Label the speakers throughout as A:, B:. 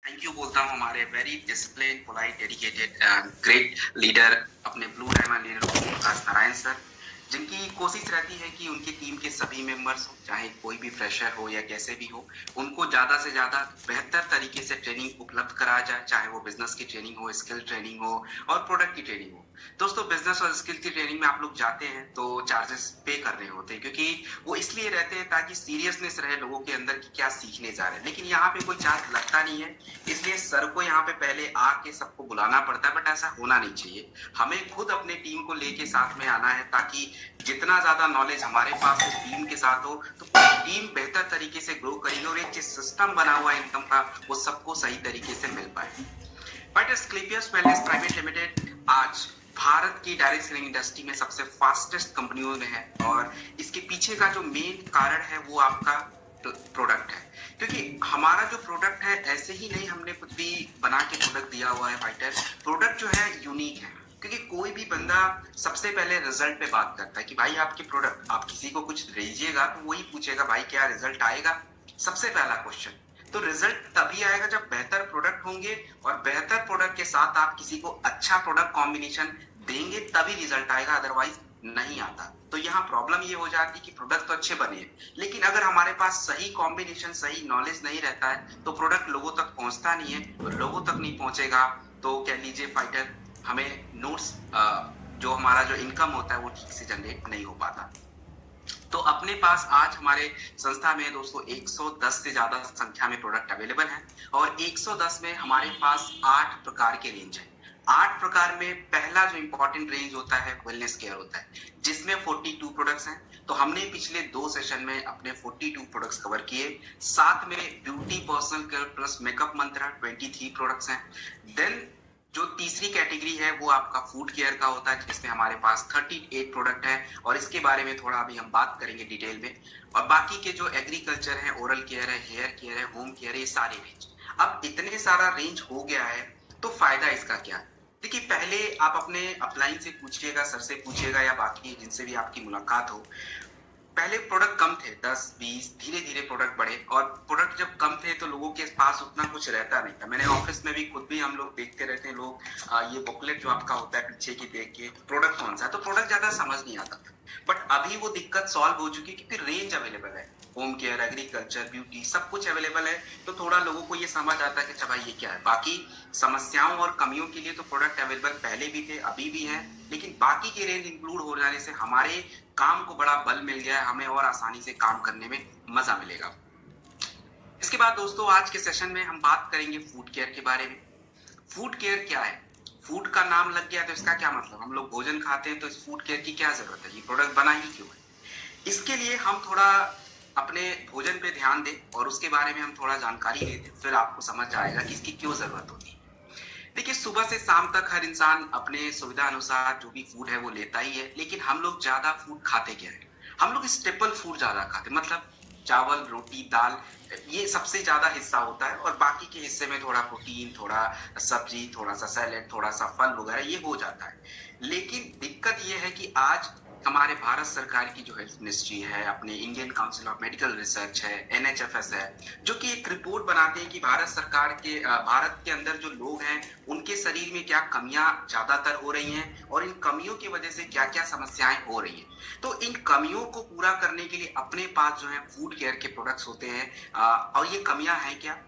A: Thank you बोलता हूँ हमारे very discipline, polite, dedicated, great leader अपने blue diamond leader Prakash Narayan sir, जिनकी कोशिश रहती है कि उनकी टीम के सभी मेंबर्स हो, चाहे कोई भी फ्रेशर हो या कैसे भी हो, उनको ज्यादा से ज्यादा बेहतर तरीके से ट्रेनिंग उपलब्ध कराया जाए, चाहे वो बिजनेस की ट्रेनिंग हो, स्किल ट्रेनिंग हो और प्रोडक्ट की ट्रेनिंग हो। दोस्तों, बिजनेस और स्किल की ट्रेनिंग में आप लोग जाते हैं तो चार्जेस पे कर रहे होते हैं, क्योंकि वो इसलिए रहते हैं ताकि सीरियसनेस रहे लोगों के अंदर कि क्या सीखने जा रहे हैं। लेकिन यहाँ पे कोई चार्ज लगता नहीं है, इसलिए सर को यहाँ पे पहले आके सबको बुलाना पड़ता है, बट ऐसा होना नहीं चाहिए। हमें खुद अपने टीम को लेके साथ में आना है, ताकि जितना ज्यादा नॉलेज हमारे पास हो, टीम के साथ हो, तो पूरी टीम बेहतर तरीके से ग्रो करेगी और एक सिस्टम बना हुआ है इनकम का, वो सबको सही तरीके से मिल पाए। बट स्क्लेपियस वेलनेस प्राइवेट लिमिटेड आज भारत की डायरेक्ट सेलिंग इंडस्ट्री में सबसे फास्टेस्ट कंपनियों में है, और इसके पीछे का जो मेन कारण है वो आपका प्रोडक्ट है। क्योंकि हमारा जो प्रोडक्ट है, ऐसे ही नहीं हमने कुछ भी बना के प्रोडक्ट दिया हुआ है फाइटर। प्रोडक्ट जो है यूनिक है, क्योंकि कोई भी बंदा सबसे पहले रिजल्ट पे बात करता है कि भाई आपके प्रोडक्ट, आप किसी को कुछ दीजिएगा तो वही पूछेगा भाई क्या रिजल्ट आएगा, सबसे पहला क्वेश्चन। तो रिजल्ट तभी आएगा जब बेहतर प्रोडक्ट होंगे, और बेहतर प्रोडक्ट के साथ आप किसी को अच्छा प्रोडक्ट कॉम्बिनेशन देंगे, तभी रिजल्ट आएगा, अदरवाइज नहीं आता। तो यहाँ प्रॉब्लम ये हो जाती है कि प्रोडक्ट तो अच्छे बने, लेकिन अगर हमारे पास सही कॉम्बिनेशन, सही नॉलेज नहीं रहता है, तो प्रोडक्ट लोगों तक पहुंचता नहीं है। तो लोगों तक नहीं पहुंचेगा तो कह लीजिए फाइटर, हमें नोट्स, जो हमारा जो इनकम होता है वो ठीक से जनरेट नहीं हो पाता। तो अपने पास आज हमारे संस्था में दोस्तों 110 से ज्यादा संख्या में प्रोडक्ट अवेलेबल हैं, और 110 में हमारे पास 8 प्रकार के रेंज है। 8 प्रकार में पहला जो इंपॉर्टेंट रेंज होता है वेलनेस केयर होता है, जिसमें 42 प्रोडक्ट्स हैं। तो हमने पिछले 2 सेशन में अपने 42 प्रोडक्ट्स कवर किए। साथ में beauty, personal care plus makeup मंत्रा 23 प्रोडक्ट्स हैं। देन जो तीसरी कैटेगरी है वो आपका फूड केयर का होता है, जिसमें हमारे पास 38 प्रोडक्ट है, और इसके बारे में थोड़ा अभी हम बात करेंगे डिटेल में। और बाकी के जो एग्रीकल्चर है, ओरल केयर है, हेयर केयर है, होम केयर है, ये सारे रेंज। अब इतने सारा रेंज हो गया है तो फायदा इसका क्या है? देखिए, पहले आप अपने अपलाइन से पूछिएगा, सर से पूछिएगा या बाकी जिनसे भी आपकी मुलाकात हो, पहले प्रोडक्ट कम थे, 10-20, धीरे धीरे प्रोडक्ट बढ़े। और प्रोडक्ट जब कम थे तो लोगों के पास उतना कुछ रहता नहीं था। मैंने ऑफिस में भी खुद भी, हम लोग देखते रहते हैं, लोग ये बुकलेट जो आपका होता है पीछे की देख के प्रोडक्ट कौन सा है, तो प्रोडक्ट ज्यादा समझ नहीं आता था। बट अभी वो दिक्कत सॉल्व हो चुकी है, क्योंकि रेंज अवेलेबल है, होम केयर, एग्रीकल्चर, ब्यूटी, सब कुछ अवेलेबल है। तो थोड़ा लोगों को ये समझ आता है कि अच्छा भाई ये क्या है। बाकी समस्याओं और कमियों के लिए तो प्रोडक्ट अवेलेबल पहले भी थे, अभी भी है, लेकिन बाकी के रेंज इंक्लूड हो जाने से हमारे काम को बड़ा बल मिल गया है, हमें और आसानी से काम करने में मजा मिलेगा। इसके बाद दोस्तों, आज के सेशन में हम बात करेंगे फूड केयर के बारे में। फूड केयर क्या है? फूड का नाम लग गया तो इसका क्या मतलब? हम लोग भोजन खाते हैं, तो इस फूड केयर की क्या जरूरत है, ये प्रोडक्ट बना ही क्यों है? इसके लिए हम थोड़ा अपने भोजन पे ध्यान दें और उसके बारे में हम थोड़ा जानकारी लेते हैं, फिर आपको समझ आएगा कि इसकी क्यों जरूरत होती है। देखिए, सुबह से शाम तक हर इंसान अपने सुविधा अनुसार जो भी फूड है वो लेता ही है, लेकिन हम लोग ज्यादा फूड खाते क्या है? हम लोग स्टेपल फूड ज्यादा खाते, मतलब चावल, रोटी, दाल, ये सबसे ज्यादा हिस्सा होता है, और बाकी के हिस्से में थोड़ा प्रोटीन, थोड़ा सब्जी, थोड़ा सा सैलेड, थोड़ा सा फल वगैरह ये हो जाता है। लेकिन दिक्कत ये है कि आज हमारे भारत सरकार की जो हेल्थ मिनिस्ट्री है, अपने Indian council of medical research है, एनएचएफएस है, जो कि एक रिपोर्ट बनाते हैं कि भारत सरकार के, भारत के अंदर जो लोग हैं उनके शरीर में क्या कमियां ज्यादातर हो रही हैं, और इन कमियों की वजह से क्या क्या समस्याएं हो रही हैं। तो इन कमियों को पूरा करने के लिए अपने पास जो है फूड केयर के प्रोडक्ट्स होते हैं। और ये कमियां हैं क्या?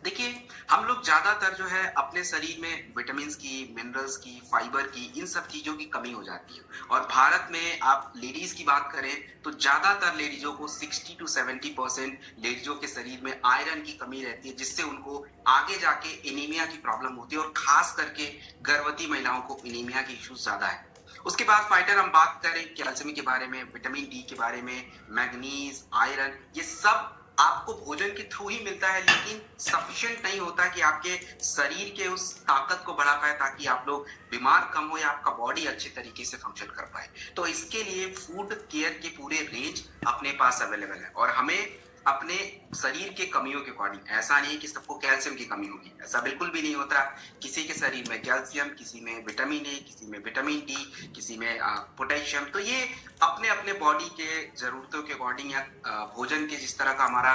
A: देखिए, हम लोग ज्यादातर जो है अपने शरीर में विटामिन की, मिनरल्स की, फाइबर की, इन सब चीजों की कमी हो जाती है। और भारत में आप लेडीज की बात करें तो ज्यादातर लेडीजों को 60 to 70% लेडीजों के शरीर में आयरन की कमी रहती है, जिससे उनको आगे जाके एनीमिया की प्रॉब्लम होती है, और खास करके गर्भवती महिलाओं को एनीमिया की इश्यूज ज्यादा है। उसके बाद फाइटर हम बात करें कैल्शियम के बारे में, विटामिन डी के बारे में, मैग्नीज, आयरन, ये सब आपको भोजन के थ्रू ही मिलता है, लेकिन सफिशिएंट नहीं होता कि आपके शरीर के उस ताकत को बढ़ा पाए, ताकि आप लोग बीमार कम हो या आपका बॉडी अच्छे तरीके से फंक्शन कर पाए। तो इसके लिए फूड केयर के पूरे रेंज अपने पास अवेलेबल है, और हमें अपने शरीर के कमियों के अकॉर्डिंग। ऐसा नहीं है कि सबको कैल्शियम की कमी होगी, ऐसा बिल्कुल भी नहीं होता। किसी के शरीर में कैल्शियम, किसी में विटामिन ए, किसी में विटामिन डी, किसी में पोटेशियम। तो ये अपने अपने बॉडी के जरूरतों के अकॉर्डिंग या भोजन के जिस तरह का हमारा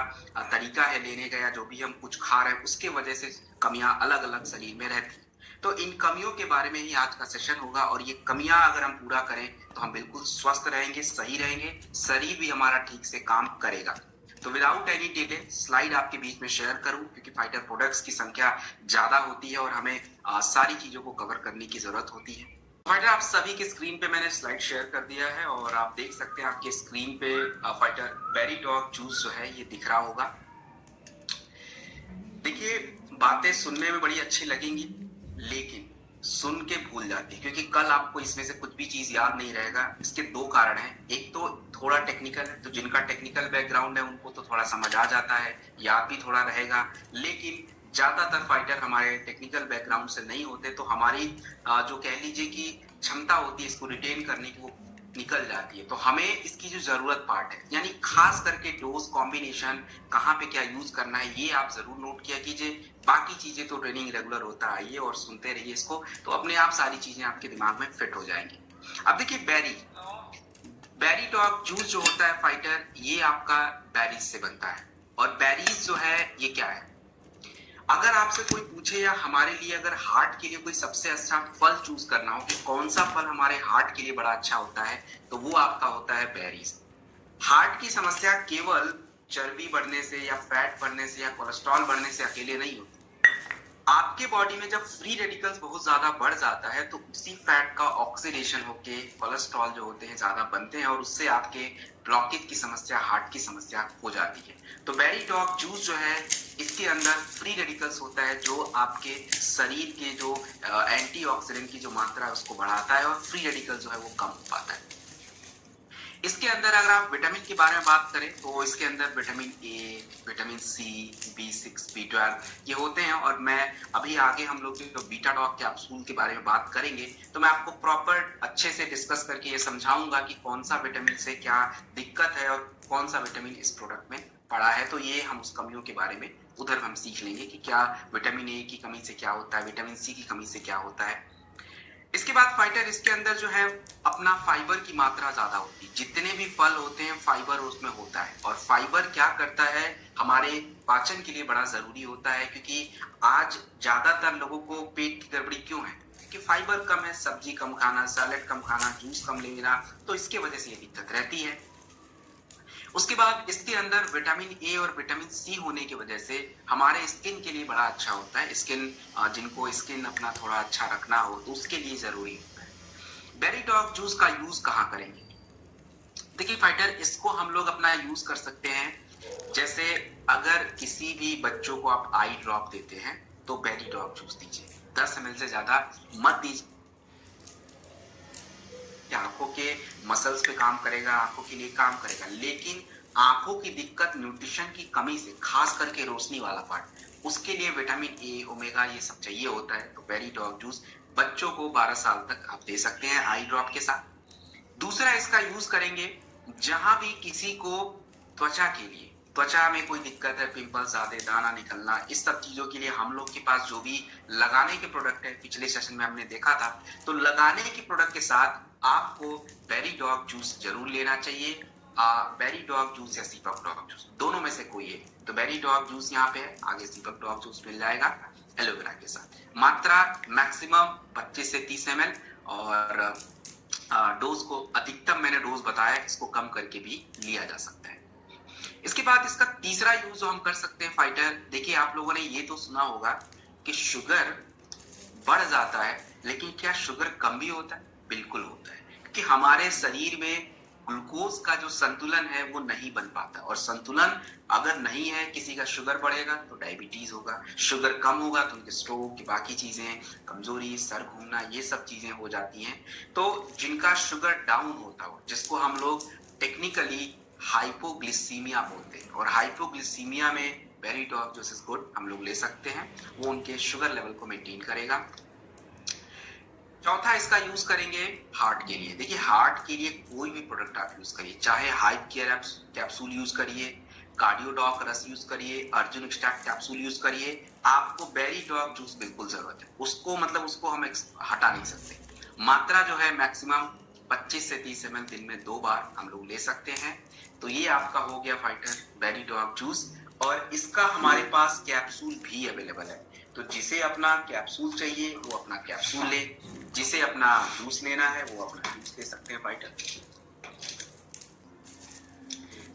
A: तरीका है लेने का, या जो भी हम कुछ खा रहे हैं उसके वजह से कमियां अलग अलग शरीर में रहती हैं। तो इन कमियों के बारे में ही आज का सेशन होगा, और ये कमियां अगर हम पूरा करें तो हम बिल्कुल स्वस्थ रहेंगे, सही रहेंगे, शरीर भी हमारा ठीक से काम करेगा। तो विदाउट एनी डिले स्लाइड आपके बीच में शेयर करूं, क्योंकि फाइटर प्रोडक्ट्स की संख्या ज्यादा होती है और हमें सारी चीजों को कवर करने की जरूरत होती है। फाइटर आप सभी के स्क्रीन पे मैंने स्लाइड शेयर कर दिया है, और आप देख सकते हैं आपके स्क्रीन पे फाइटर बेरीडॉग जूस जो है ये दिख रहा होगा। देखिए, बातें सुनने में बड़ी अच्छी लगेंगी, लेकिन सुन के भूल जाती है, क्योंकि कल आपको इसमें से कुछ भी चीज याद नहीं रहेगा। इसके दो कारण हैं। एक तो थोड़ा टेक्निकल है, तो जिनका टेक्निकल बैकग्राउंड है उनको तो थोड़ा समझ आ जाता है, याद भी थोड़ा रहेगा। लेकिन ज्यादातर फाइटर हमारे टेक्निकल बैकग्राउंड से नहीं होते, तो हमारी जो कह लीजिए कि क्षमता होती है इसको रिटेन करने की, वो निकल जाती है। तो हमें इसकी जो जरूरत पार्ट है, यानी खास करके डोज कॉम्बिनेशन, कहाँ पे क्या यूज करना है, ये आप जरूर नोट किया कीजिए। बाकी चीजें तो ट्रेनिंग रेगुलर होता आइए और सुनते रहिए इसको, तो अपने आप सारी चीजें आपके दिमाग में फिट हो जाएंगी। अब देखिए, बेरीडॉग जूस जो होता है फाइटर, ये आपका बेरीज से बनता है। और बेरीज जो है ये क्या है, अगर आपसे कोई पूछे या हमारे लिए अगर हार्ट के लिए कोई सबसे अच्छा फल चूज करना हो कि कौन सा फल हमारे हार्ट के लिए बड़ा अच्छा होता है, तो वो आपका होता है बेरीज। हार्ट की समस्या केवल चर्बी बढ़ने से या फैट बढ़ने से या कोलेस्ट्रॉल बढ़ने से अकेले नहीं होती। आपके बॉडी में जब फ्री रेडिकल्स बहुत ज्यादा बढ़ जाता है, तो उसी फैट का ऑक्सीडेशन होके कोलेस्ट्रॉल जो होते हैं ज्यादा बनते हैं, और उससे आपके ब्लॉकेज की समस्या, हार्ट की समस्या हो जाती है। तो बेरीडॉग जूस जो है, इसके अंदर फ्री रेडिकल्स होता है जो आपके शरीर के जो एंटीऑक्सीडेंट की जो मात्रा है उसको बढ़ाता है, और फ्री रेडिकल जो है वो कम हो पाता है। इसके अंदर अगर आप विटामिन के बारे में बात करें, तो इसके अंदर vitamin A, vitamin C, B6, B12 ये होते हैं। और मैं अभी आगे हम लोग जो बीटा डॉग कैप्सूल के बारे में बात करेंगे, तो मैं आपको प्रॉपर अच्छे से डिस्कस करके ये समझाऊंगा कि कौन सा विटामिन से क्या दिक्कत है और कौन सा विटामिन इस प्रोडक्ट में पड़ा है। तो ये हम उस कमियों के बारे में उधर हम सीख लेंगे कि क्या विटामिन ए की कमी से क्या होता है, विटामिन सी की कमी से क्या होता है। इसके बाद फाइटर, इसके अंदर जो है अपना फाइबर की मात्रा ज्यादा होती है। जितने भी फल होते हैं फाइबर उसमें होता है, और फाइबर क्या करता है, हमारे पाचन के लिए बड़ा जरूरी होता है। क्योंकि आज ज्यादातर लोगों को पेट की गड़बड़ी क्यों है, कि फाइबर कम है, सब्जी कम खाना, सैलेड कम खाना, जूस कम लेना, तो इसके वजह से ये दिक्कत रहती है। उसके बाद इसके अंदर विटामिन ए और विटामिन सी होने की वजह से हमारे स्किन के लिए बड़ा अच्छा होता है। स्किन जिनको स्किन अपना थोड़ा अच्छा रखना हो तो उसके लिए जरूरी होता है। बेरीडॉग जूस का यूज कहाँ करेंगे? देखिए फाइटर, इसको हम लोग अपना यूज कर सकते हैं। जैसे अगर किसी भी बच्चों को आप आई ड्रॉप देते हैं तो बेरीडॉग जूस दीजिए, 10 ml से ज्यादा मत दीजिए। आंखों के मसल्स पे काम करेगा, आंखों के लिए काम करेगा, लेकिन आंखों की दिक्कत न्यूट्रिशन की कमी से, खास करके रोशनी वाला पार्ट, उसके लिए विटामिन ए, ओमेगा ये सब चाहिए होता है। तो बेरीडॉग जूस बच्चों को 12 साल तक आप दे सकते हैं आई ड्रॉप के साथ। दूसरा इसका यूज करेंगे जहां भी किसी को त्वचा के लिए, त्वचा में कोई दिक्कत है, पिंपल्स आते, दाना निकलना, इस सब चीजों के लिए हम लोग के पास जो भी लगाने के प्रोडक्ट है, पिछले सेशन में हमने देखा था, तो लगाने के प्रोडक्ट के साथ आपको बेरीडॉग जूस जरूर लेना चाहिए। बेरीडॉग जूस या सीपक डॉग जूस, दोनों में से कोई है। तो बेरीडॉग जूस यहाँ पे है, आगे सीपक डॉग जूस मिल जाएगा एलोवेरा के साथ। मात्रा मैक्सिमम 25 से 30 ml, और डोज को अधिकतम मैंने डोज बताया, इसको कम करके भी लिया जा सकता है। इसके बाद इसका तीसरा यूज जो हम कर सकते हैं फाइटर, देखिए आप लोगों ने ये तो सुना होगा कि शुगर बढ़ जाता है, लेकिन क्या शुगर कम भी होता है? बिल्कुल होता है, क्योंकि हमारे शरीर में ग्लूकोज का जो संतुलन है वो नहीं बन पाता, और संतुलन अगर नहीं है, किसी का शुगर बढ़ेगा तो डायबिटीज होगा, शुगर कम होगा तो उनके स्ट्रोक की बाकी चीजें, कमजोरी, सर घूमना, ये सब चीजें हो जाती हैं। तो जिनका शुगर डाउन होता हो, जिसको हम लोग टेक्निकली हाइपोग्लिसीमिया बोलते हैं, और हाइपोग्लिसीमिया में बेरीडॉग जूस इज गुड, हम लोग ले सकते हैं, वो उनके शुगर लेवल को मेंटेन करेगा। चौथा इसका यूज करेंगे हार्ट के लिए। देखिए हार्ट के लिए कोई भी प्रोडक्ट आप यूज करिए, चाहे हाइप केयर कैप्सूल यूज करिए, कार्डियो डॉग रस यूज करिए, अर्जुन एक्सट्रैक्ट कैप्सूल यूज करिए। आपको बेरी डॉग जूस बिल्कुल जरूरत है, उसको मतलब उसको हम हटा नहीं सकते। मात्रा जो है मैक्सिमम 25 से 30 ml दिन में 2 बार हम लोग ले सकते हैं। तो ये आपका हो गया फाइटर बेरी डॉग जूस, और इसका हमारे पास कैप्सूल भी अवेलेबल है। तो जिसे अपना कैप्सूल चाहिए वो अपना कैप्सूल ले, जिसे अपना जूस लेना है वो अपना जूस ले सकते हैं फाइटर।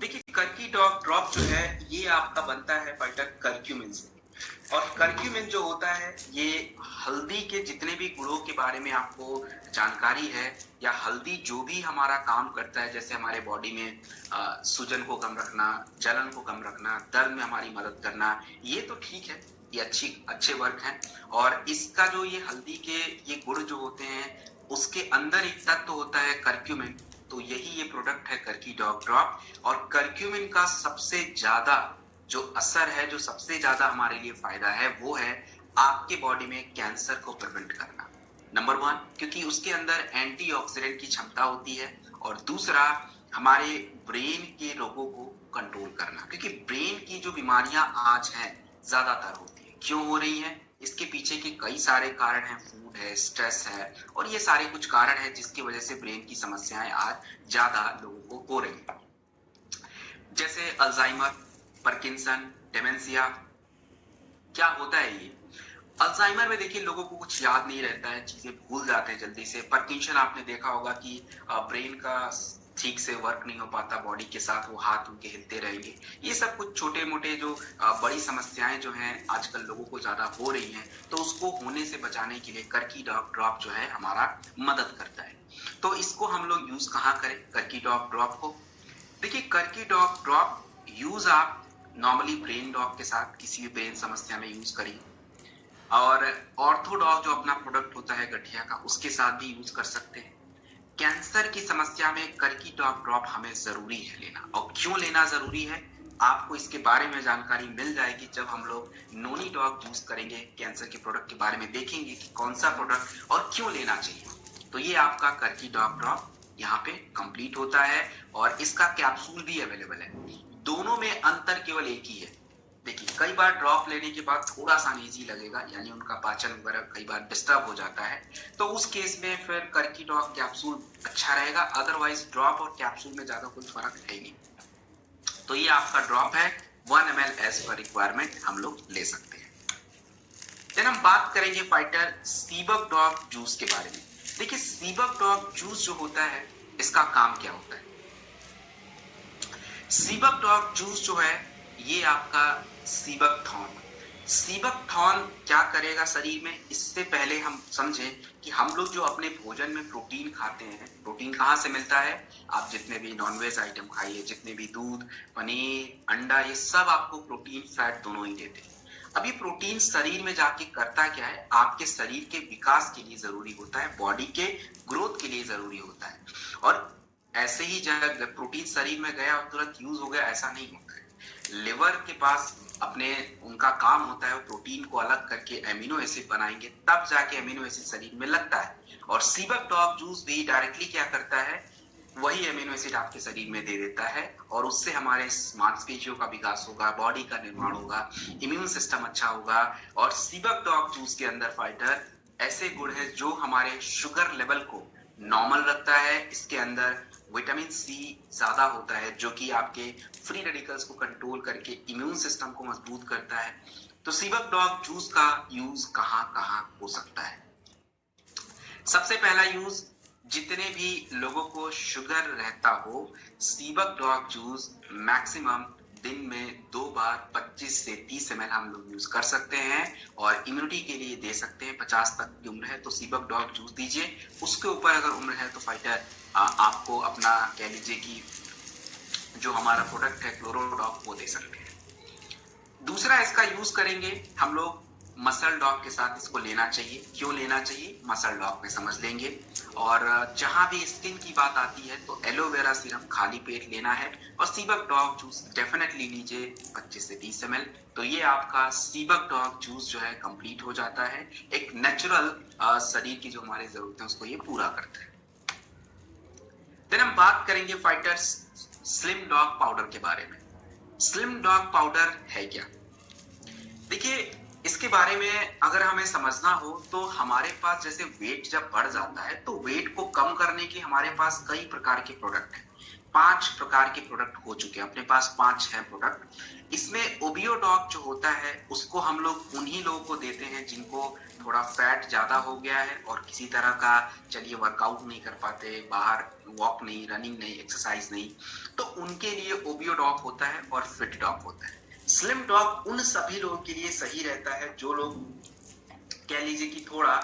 A: देखिए कर्की डॉग ड्रॉप जो है ये आपका बनता है फाइटर कर्क्यूमिन से, और कर्क्यूमिन जो होता है ये हल्दी के जितने भी गुणों के बारे में आपको जानकारी है, या हल्दी जो भी हमारा काम करता है, जैसे हमारे बॉडी में सूजन को कम रखना, जलन को कम रखना, दर्द में हमारी मदद करना, ये तो ठीक है, ये अच्छे वर्क हैं। और इसका जो ये हल्दी के ये गुण जो होते हैं उसके अंदर एक तत्व होता है कर्क्यूमिन, तो यही ये प्रोडक्ट है कर्की डॉग ड्रॉप। और कर्क्यूमिन का सबसे ज्यादा जो असर है, जो सबसे ज्यादा हमारे लिए फायदा है, वो है आपके बॉडी में कैंसर को प्रिवेंट करना, नंबर 1, क्योंकि उसके अंदर एंटीऑक्सीडेंट की क्षमता होती है, और दूसरा हमारे ब्रेन के रोगों को कंट्रोल करना, क्योंकि ब्रेन की जो बीमारियां आज हैं ज्यादातर होती है। क्यों हो रही हैं? इसके पीछे के कई सारे कारण हैं, फूड है, स्ट्रेस है, और ये सारे कुछ कारण हैं जिसकी वजह से ब्रेन की समस्याएं आज ज्यादा लोगों को हो रही हैं, जैसे अल्जाइमर, पार्किंसन, डेमेंशिया। क्या होता है ये? अल्जाइमर में देखिए लोगों को कुछ याद नहीं रहता है, चीजें भूल जाते हैं जल्दी से। पार्किंसन आपने देखा होगा कि ब्रेन का ठीक से वर्क नहीं हो पाता, बॉडी के साथ वो हाथ उनके हिलते रहेंगे। ये सब कुछ छोटे मोटे जो बड़ी समस्याएं जो हैं आजकल लोगों को ज्यादा हो रही हैं, तो उसको होने से बचाने के लिए कर्की डॉग ड्रॉप जो है हमारा मदद करता है। तो इसको हम लोग यूज कहाँ करें कर्की डॉग ड्रॉप को? देखिए कर्की डॉग ड्रॉप यूज आप नॉर्मली ब्रेन डॉग के साथ किसी भी ब्रेन समस्या में यूज करिए, और ऑर्थोडॉग जो अपना प्रोडक्ट होता है गठिया का, उसके साथ भी यूज कर सकते हैं। कैंसर की समस्या में कर्की डॉग ड्रॉप हमें जरूरी है लेना, और क्यों लेना जरूरी है आपको इसके बारे में जानकारी मिल जाएगी जब हम लोग नोनी डॉग यूज करेंगे। कैंसर के प्रोडक्ट के बारे में देखेंगे कि कौन सा प्रोडक्ट और क्यों लेना चाहिए। तो ये आपका कर्की डॉग ड्रॉप यहाँ पे कंप्लीट होता है, और इसका कैप्सूल भी अवेलेबल है। दोनों में अंतर केवल एक ही है। देखिए कई बार ड्रॉप लेने के बाद थोड़ा सा अनईजी लगेगा, यानी उनका पाचन वगैरह कई बार डिस्टर्ब हो जाता है, तो उस केस में फिर कर्की डॉग कैप्सूल अच्छा रहेगा। अदरवाइज ड्रॉप और कैप्सूल में ज्यादा कोई फर्क है नहीं। तो ये आपका ड्रॉप है 1 ml एज पर रिक्वायरमेंट हम लोग ले सकते हैं। देन हम बात करेंगे फाइटर सीबक डॉग जूस के बारे में। देखिए सीबक डॉग जूस जो होता है इसका काम क्या होता है? सीबक डॉग जूस जो है ये आपका सीबक थॉर्न क्या करेगा शरीर में, इससे पहले हम समझें कि हम लोग जो अपने भोजन में प्रोटीन खाते हैं, प्रोटीन कहाँ से मिलता है? आप जितने भी नॉनवेज आइटम खाइए, जितने भी दूध, पनीर, अंडा, ये सब आपको प्रोटीन फैट दोनों ही देते हैं। अब ये प्रोटीन शरीर में जाके करता क्या है? आपके शरीर के विकास के लिए जरूरी होता है, बॉडी के ग्रोथ के लिए जरूरी होता है। और ऐसे ही जब प्रोटीन शरीर में गया और तुरंत यूज हो गया, ऐसा नहीं होता है। लिवर के पास अपने उनका काम होता है, प्रोटीन को अलग करके एमिनो एसिड बनाएंगे, तब जाके एमिनो एसिड शरीर में लगता है। और सीबक डॉग जूस भी डायरेक्टली क्या करता है? वही एमिनो एसिड आपके शरीर में दे देता है, और उससे हमारे मांसपेशियों का विकास होगा, बॉडी का निर्माण होगा, इम्यून सिस्टम अच्छा होगा। और सीबक डॉग जूस के अंदर फाइटर ऐसे गुण है जो हमारे शुगर लेवल को नॉर्मल रखता है। इसके अंदर विटामिन सी ज्यादा होता है जो कि आपके फ्री रेडिकल्स को कंट्रोल करके इम्यून सिस्टम को मजबूत करता है। तो सीबक डॉग जूस का यूज कहाँ कहाँ हो सकता है? सबसे पहला यूज, जितने भी लोगों को शुगर रहता हो, सीबक डॉग जूस मैक्सिमम दिन में 2 बार 25 से 30 ml हम लोग यूज कर सकते हैं, और इम्यूनिटी के लिए दे सकते हैं। 50 तक की उम्र है तो सीबक डॉग जूस दीजिए। उसके ऊपर अगर उम्र है तो फाइटर आपको अपना कह लीजिए कि जो हमारा प्रोडक्ट है क्लोरोडॉग वो दे सकते हैं। दूसरा इसका यूज करेंगे हम लोग मसल डॉग के साथ, इसको लेना चाहिए। क्यों लेना चाहिए? मसल डॉग में समझ लेंगे। और जहां भी स्किन की बात आती है तो एलोवेरा सीरम खाली पेट लेना है, और सीबक डॉग जूस डेफिनेटली लीजिए 25 से 30 ml। तो ये आपका सीबक डॉग जूस जो है कंप्लीट हो जाता है। एक नेचुरल शरीर की जो हमारी जरूरत है उसको ये पूरा करता है। देन हम बात करेंगे फाइटर्स स्लिम डॉग पाउडर के बारे में। स्लिम डॉग पाउडर है क्या? देखिए, इसके बारे में अगर हमें समझना हो तो हमारे पास जैसे वेट जब बढ़ जाता है तो वेट को कम करने के हमारे पास कई प्रकार के प्रोडक्ट हैं। 5 प्रकार के प्रोडक्ट हो चुके हैं, अपने पास 5 हैं प्रोडक्ट। इसमें ओबियोडॉग जो होता है उसको हम लोग उन्हीं लोगों को देते हैं जिनको थोड़ा फैट ज्यादा हो गया है और किसी तरह का चलिए वर्कआउट नहीं कर पाते, बाहर वॉक नहीं, रनिंग नहीं, एक्सरसाइज नहीं, तो उनके लिए ओबियोडॉग होता है और फिट डॉग होता है। स्लिम डॉग उन सभी लोगों के लिए सही रहता है जो लोग कह लीजिए कि थोड़ा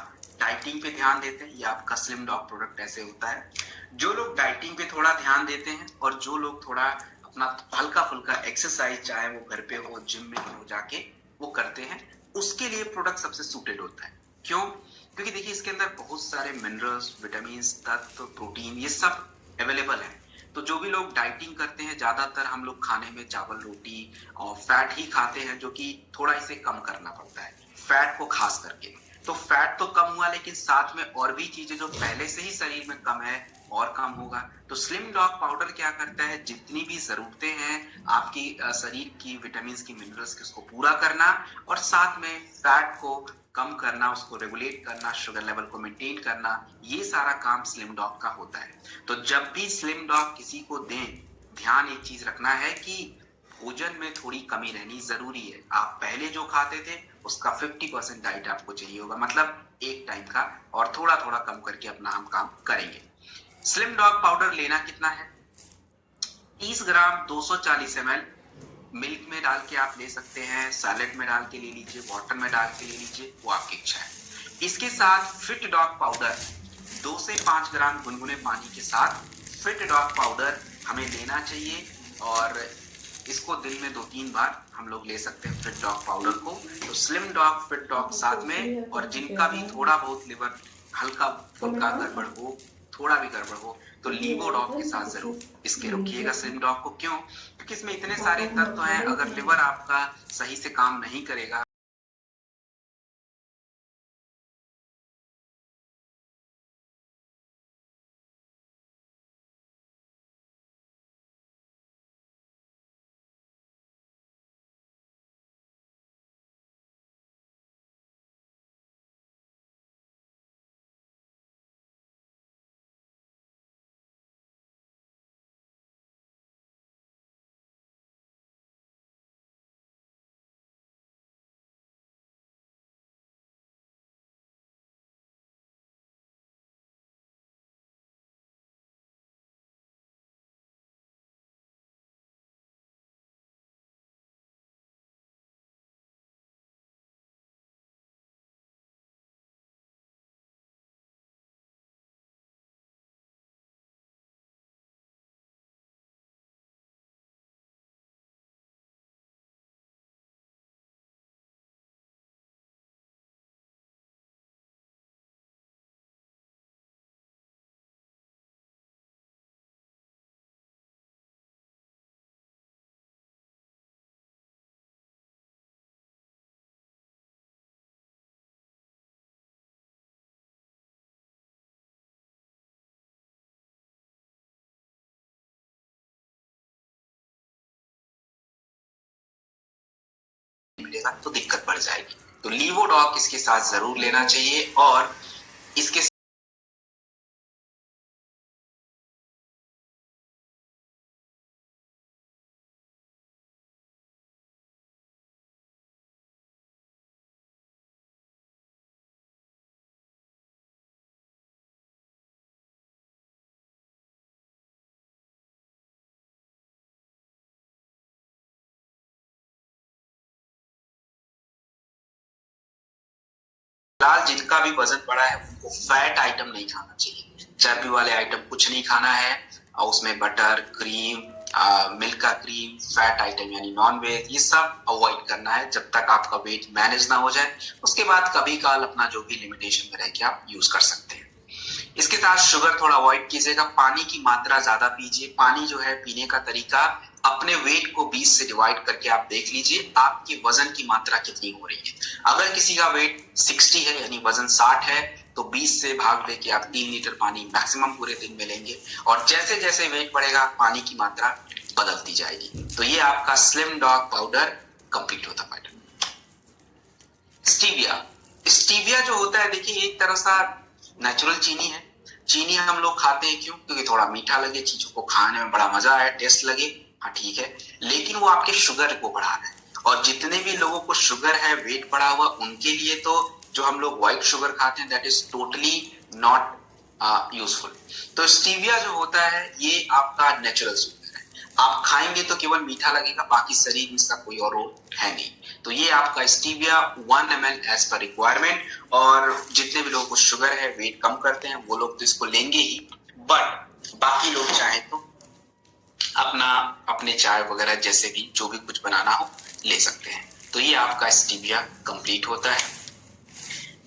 A: डाइटिंग पे ध्यान देते हैं, ये आपका स्लिम डॉग प्रोडक्ट ऐसे होता है। जो लोग डाइटिंग पे थोड़ा ध्यान देते हैं और जो लोग थोड़ा अपना हल्का फुल्का एक्सरसाइज, चाहे वो घर पे हो, जिम में हो जाके वो करते हैं, उसके लिए प्रोडक्ट सबसे सूटेड होता है। क्यों? क्योंकि देखिए इसके अंदर बहुत सारे मिनरल्स, विटामिन, तत्व, प्रोटीन, ये सब अवेलेबल है। तो जो भी लोग डाइटिंग करते हैं, ज्यादातर हम लोग खाने में चावल रोटी और फैट ही खाते हैं, जो कि थोड़ा इसे कम करना पड़ता है, फैट को खास करके। तो फैट तो कम हुआ, लेकिन साथ में और भी चीजें जो पहले से ही शरीर में कम है और कम होगा। तो स्लिम डॉग पाउडर क्या करता है, जितनी भी जरूरतें हैं आपकी शरीर की, विटामिन की, मिनरल्स की, उसको पूरा करना और साथ में फैट को कम करना, उसको रेगुलेट करना, शुगर लेवल को मेंटेन करना, ये सारा काम स्लिम डॉग का होता है। तो जब भी स्लिम डॉग किसी को दें, ध्यान एक चीज रखना है कि भोजन में थोड़ी कमी रहनी जरूरी है। आप पहले जो खाते थे उसका 50% डाइट आपको चाहिए होगा, मतलब एक टाइम का, और थोड़ा थोड़ा कम करके अपना हम काम करेंगे। स्लिम डॉग पाउडर लेना कितना है? 30 ग्राम 240 ml मिल्क में डाल के आप ले सकते हैं, सैलेड में डाल के ले लीजिए, वाटर में डाल के ले लीजिए, वो आपकी इच्छा है। इसके साथ फिट डॉग पाउडर 2 से 5 ग्राम गुनगुने पानी के साथ फिट डॉग पाउडर हमें लेना चाहिए, और इसको दिन में 2-3 बार हम लोग ले सकते हैं फिट डॉग पाउडर को। तो स्लिम डॉग, फिट डॉग साथ में, और जिनका भी थोड़ा बहुत लिवर हल्का फुल्का गड़बड़ हो, थोड़ा भी गड़बड़ हो, तो लीवो डॉग के साथ जरूर इसके रखिएगा स्लिम डॉग को। क्यों? क्योंकि इसमें इतने सारे तत्व हैं, अगर लिवर आपका सही से काम नहीं करेगा, मिलेगा तो दिक्कत बढ़ जाएगी। तो लीवो डॉग इसके साथ जरूर लेना चाहिए। और इसके फिलहाल जिनका भी वजन बढ़ा है उनको फैट आइटम नहीं खाना चाहिए, चर्बी वाले आइटम कुछ नहीं खाना है, और उसमें बटर, क्रीम, मिल्क का क्रीम, फैट आइटम यानी नॉन वेज, ये सब अवॉइड करना है जब तक आपका वेट मैनेज ना हो जाए। उसके बाद कभी काल अपना जो भी लिमिटेशन में रह के आप यूज कर सकते हैं। इसके साथ शुगर थोड़ा अवॉइड कीजिएगा, पानी की मात्रा ज्यादा पीजिए। पानी जो है पीने का तरीका अपने वेट को 20 से डिवाइड करके आप देख लीजिए आपके वजन की मात्रा कितनी हो रही है। अगर किसी का वेट 60 है यानी वजन 60 है, तो 20 से भाग देके आप 3 लीटर पानी मैक्सिमम पूरे दिन में लेंगे, और जैसे जैसे वेट बढ़ेगा पानी की मात्रा बदलती जाएगी। तो ये आपका स्लिम डॉग पाउडर कंप्लीट होता है। स्टीविया, स्टीविया जो होता है देखिए एक तरह सा नेचुरल चीनी है। चीनी हम लोग खाते हैं क्यों? क्योंकि थोड़ा मीठा लगे, चीजों को खाने में बड़ा मजा आए, टेस्ट लगे, हाँ ठीक है, लेकिन वो आपके शुगर को बढ़ा रहा है। और जितने भी लोगों को शुगर है, वेट बढ़ा हुआ, उनके लिए तो जो हम लोग व्हाइट शुगर खाते हैं that is totally not useful. तो स्टीविया जो होता है ये आपका नेचुरल शुगर है, आप खाएंगे तो केवल मीठा लगेगा, बाकी शरीर में इसका कोई और रोल है नहीं। तो ये आपका stevia 1 ml as per requirement. और जितने भी लोगों को शुगर है, वेट कम करते हैं, वो लोग तो इसको लेंगे ही, बट बाकी लोग चाहे तो अपने चाय वगैरह जैसे भी जो भी कुछ बनाना हो ले सकते हैं। तो ये आपका स्टीविया कंप्लीट होता है।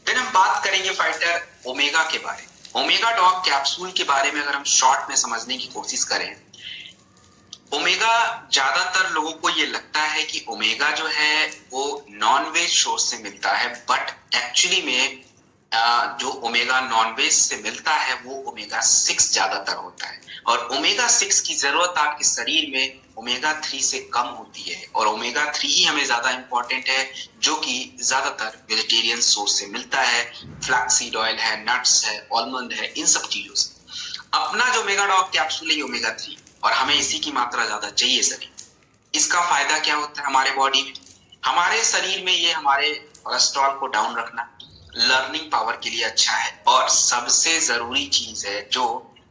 A: फिर हम बात करेंगे फाइटर ओमेगा के बारे में। ओमेगा डॉग कैप्सूल के बारे में अगर हम शॉर्ट में समझने की कोशिश करें, ओमेगा ज्यादातर लोगों को ये लगता है कि ओमेगा जो है वो नॉन वेज सोर्स से मिलता है, बट एक्चुअली में जो ओमेगा नॉन वेज से मिलता है वो ओमेगा 6 ज्यादातर होता है। और ओमेगा 6 की जरूरत आपके शरीर में ओमेगा 3 से कम होती है, और ओमेगा 3 ही हमें ज्यादा इंपॉर्टेंट है, जो कि ज्यादातर वेजिटेरियन सोर्स से मिलता है। फ्लैक्सीड ऑयल है, नट्स है, आलमंड है, इन सब चीजों से। अपना जो ओमेगा डॉग कैप्सूल है ओमेगा 3, और हमें इसी की मात्रा ज्यादा चाहिए शरीर। इसका फायदा क्या होता है हमारे बॉडी में? हमारे शरीर में ये हमारे कोलेस्ट्रॉल को डाउन रखना, लर्निंग पावर के लिए अच्छा है, और सबसे जरूरी चीज है जो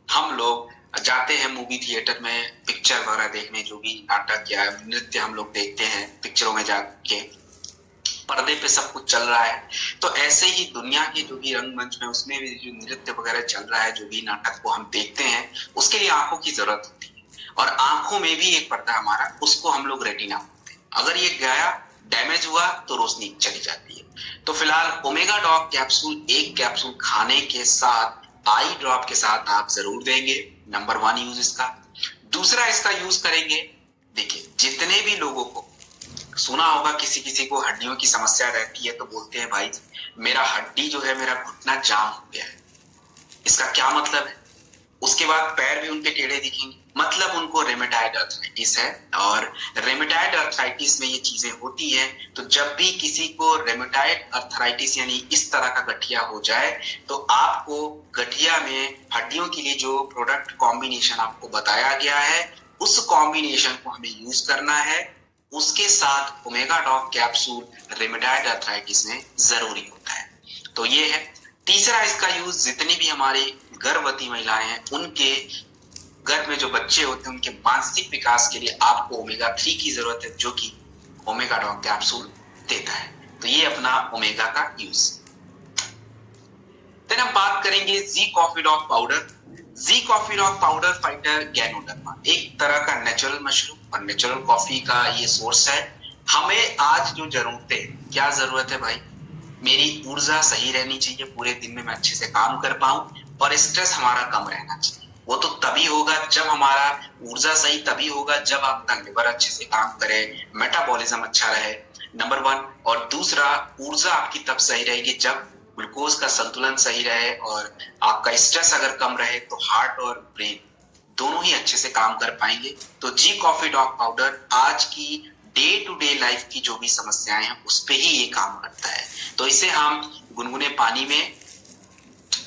A: हम लोग जाते हैं मूवी थिएटर में पिक्चर वगैरह देखने, जो भी नाटक या नृत्य हम लोग देखते हैं पिक्चरों में जाके, पर्दे पे सब कुछ चल रहा है, तो ऐसे ही दुनिया के जो भी रंगमंच में उसमें भी जो नृत्य वगैरह चल रहा है, जो भी नाटक को हम देखते हैं, उसके लिए आंखों की जरूरत होती है। और आंखों में भी एक पर्दा हमारा, उसको हम लोग रेटिना बोलते हैं। अगर ये गया, डैमेज हुआ, तो रोशनी चली जाती है। तो फिलहाल ओमेगा डॉग कैप्सूल, एक कैप्सूल खाने के साथ आई ड्रॉप के साथ आप जरूर देंगे। नंबर 1 यूज इसका। दूसरा इसका यूज करेंगे, देखिए जितने भी लोगों को सुना होगा किसी किसी को हड्डियों की समस्या रहती है, तो बोलते हैं भाई मेरा हड्डी जो है, मेरा घुटना जाम हो गया है। इसका क्या मतलब है? उसके बाद पैर भी उनके टेढ़े दिखेंगे, मतलब उनको रेमेटाइड अर्थराइटिस है। और रेमेटाइड अर्थराइटिस में ये चीजें होती हैं। तो जब भी किसी को रेमेटाइड अर्थराइटिस यानी इस तरह का गठिया हो जाए, तो आपको गठिया में हड्डियों के लिए जो प्रोडक्ट कॉम्बिनेशन आपको बताया गया है, उस कॉम्बिनेशन को हमें यूज करना है। उसके साथ ओमेगा डॉग कैप्सूल रेमेटाइड अर्थराइटिस में जरूरी होता है। तो ये है। तीसरा इसका यूज जितनी भी हमारे गर्भवती महिलाएं हैं, उनके गर्भ में जो बच्चे होते हैं, उनके मानसिक विकास के लिए आपको ओमेगा 3 की जरूरत है, जो कि ओमेगा डॉग कैप्सूल देता है। तो ये अपना ओमेगा का यूज। फिर हम बात करेंगे G coffee dog powder. G coffee dog powder fighter Ganoderma, एक तरह का नेचुरल मशरूम और नेचुरल कॉफी का ये सोर्स है। हमें आज जो जरूरतें, क्या जरूरत है भाई? मेरी ऊर्जा सही रहनी चाहिए, पूरे दिन में मैं अच्छे से काम कर पाऊं, और स्ट्रेस हमारा कम रहना चाहिए। वो तो तभी होगा जब हमारा ऊर्जा सही, तभी होगा जब आपका लिवर अच्छे से काम करे, मेटाबॉलिज्म अच्छा रहे, नंबर 1। और दूसरा, ऊर्जा आपकी तब सही रहेगी जब ग्लूकोज का संतुलन सही रहे, और आपका स्ट्रेस अगर कम रहे तो हार्ट और ब्रेन दोनों ही अच्छे से काम कर पाएंगे। तो जी कॉफी डॉग पाउडर आज की डे टू डे लाइफ की जो भी समस्याएं हैं उस पे ही ये काम करता है। तो इसे हम गुनगुने पानी में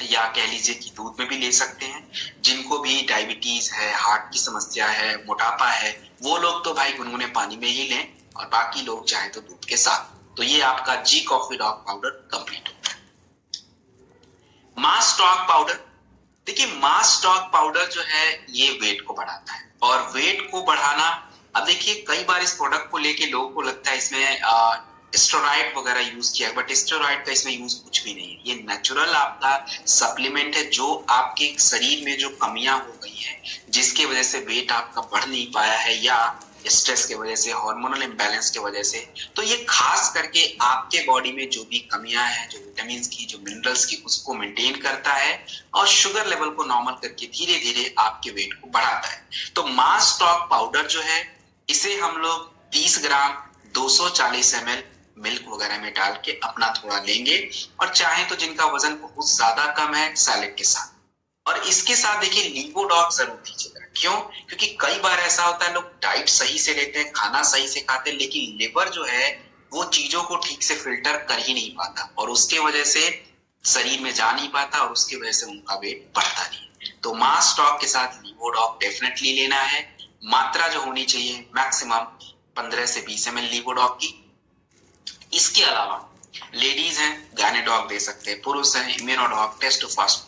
A: या कह लीजिए कि दूध में भी ले सकते हैं। जिनको भी डायबिटीज है, हार्ट की समस्या है, मोटापा है, वो लोग तो भाई गुनगुने पानी में ही लें, और बाकी लोग चाहे तो दूध के साथ। तो ये आपका जी कॉफी डॉग पाउडर कंप्लीट होता है। मास डॉग पाउडर, देखिए मास डॉग पाउडर जो है ये वेट को बढ़ाता है, और वेट को बढ़ाना, अब देखिए कई बार इस प्रोडक्ट को लेके लोगों को लगता है इसमें स्टेरॉइड वगैरह यूज किया, बट स्टेरॉइड का इसमें यूज कुछ भी नहीं है। ये नेचुरल आपका सप्लीमेंट है, जो आपके शरीर में जो कमियां हो गई हैं, जिसके वजह से वेट आपका बढ़ नहीं पाया है, या स्ट्रेस के वजह से, हार्मोनल इम्बैलेंस के वजह से, तो ये खास करके आपके बॉडी में जो भी कमियां हैं, जो विटामिन की, जो मिनरल्स की, उसको मेंटेन करता है, और शुगर लेवल को नॉर्मल करके धीरे धीरे आपके वेट को बढ़ाता है। तो मास डॉग पाउडर जो है, इसे हम लोग 30 ग्राम 240 ml मिल्क वगैरह में डाल के अपना थोड़ा लेंगे, और चाहे तो जिनका वजन बहुत ज्यादा कम है, सैलेड के साथ। और इसके साथ देखिए लीवोडॉग जरूर दीजिएगा, क्यों? क्योंकि कई बार ऐसा होता है, लोग डाइट सही से लेते हैं, खाना सही से खाते हैं, लेकिन लिवर जो है वो चीजों को ठीक से फिल्टर कर ही नहीं पाता और उसके वजह से शरीर में जा नहीं पाता और उसकी वजह से उनका वेट बढ़ता नहीं। तो मास स्टॉक के साथ लिवोडॉक डेफिनेटली लेना है। मात्रा जो होनी चाहिए मैक्सिमम 15 से 20 ml लिवोडॉक की। इसके अलावा लेडीज हैं गायनेडॉक दे सकते हैं, पुरुष हैं इम्यूनोडॉक, टेस्टोफास्ट,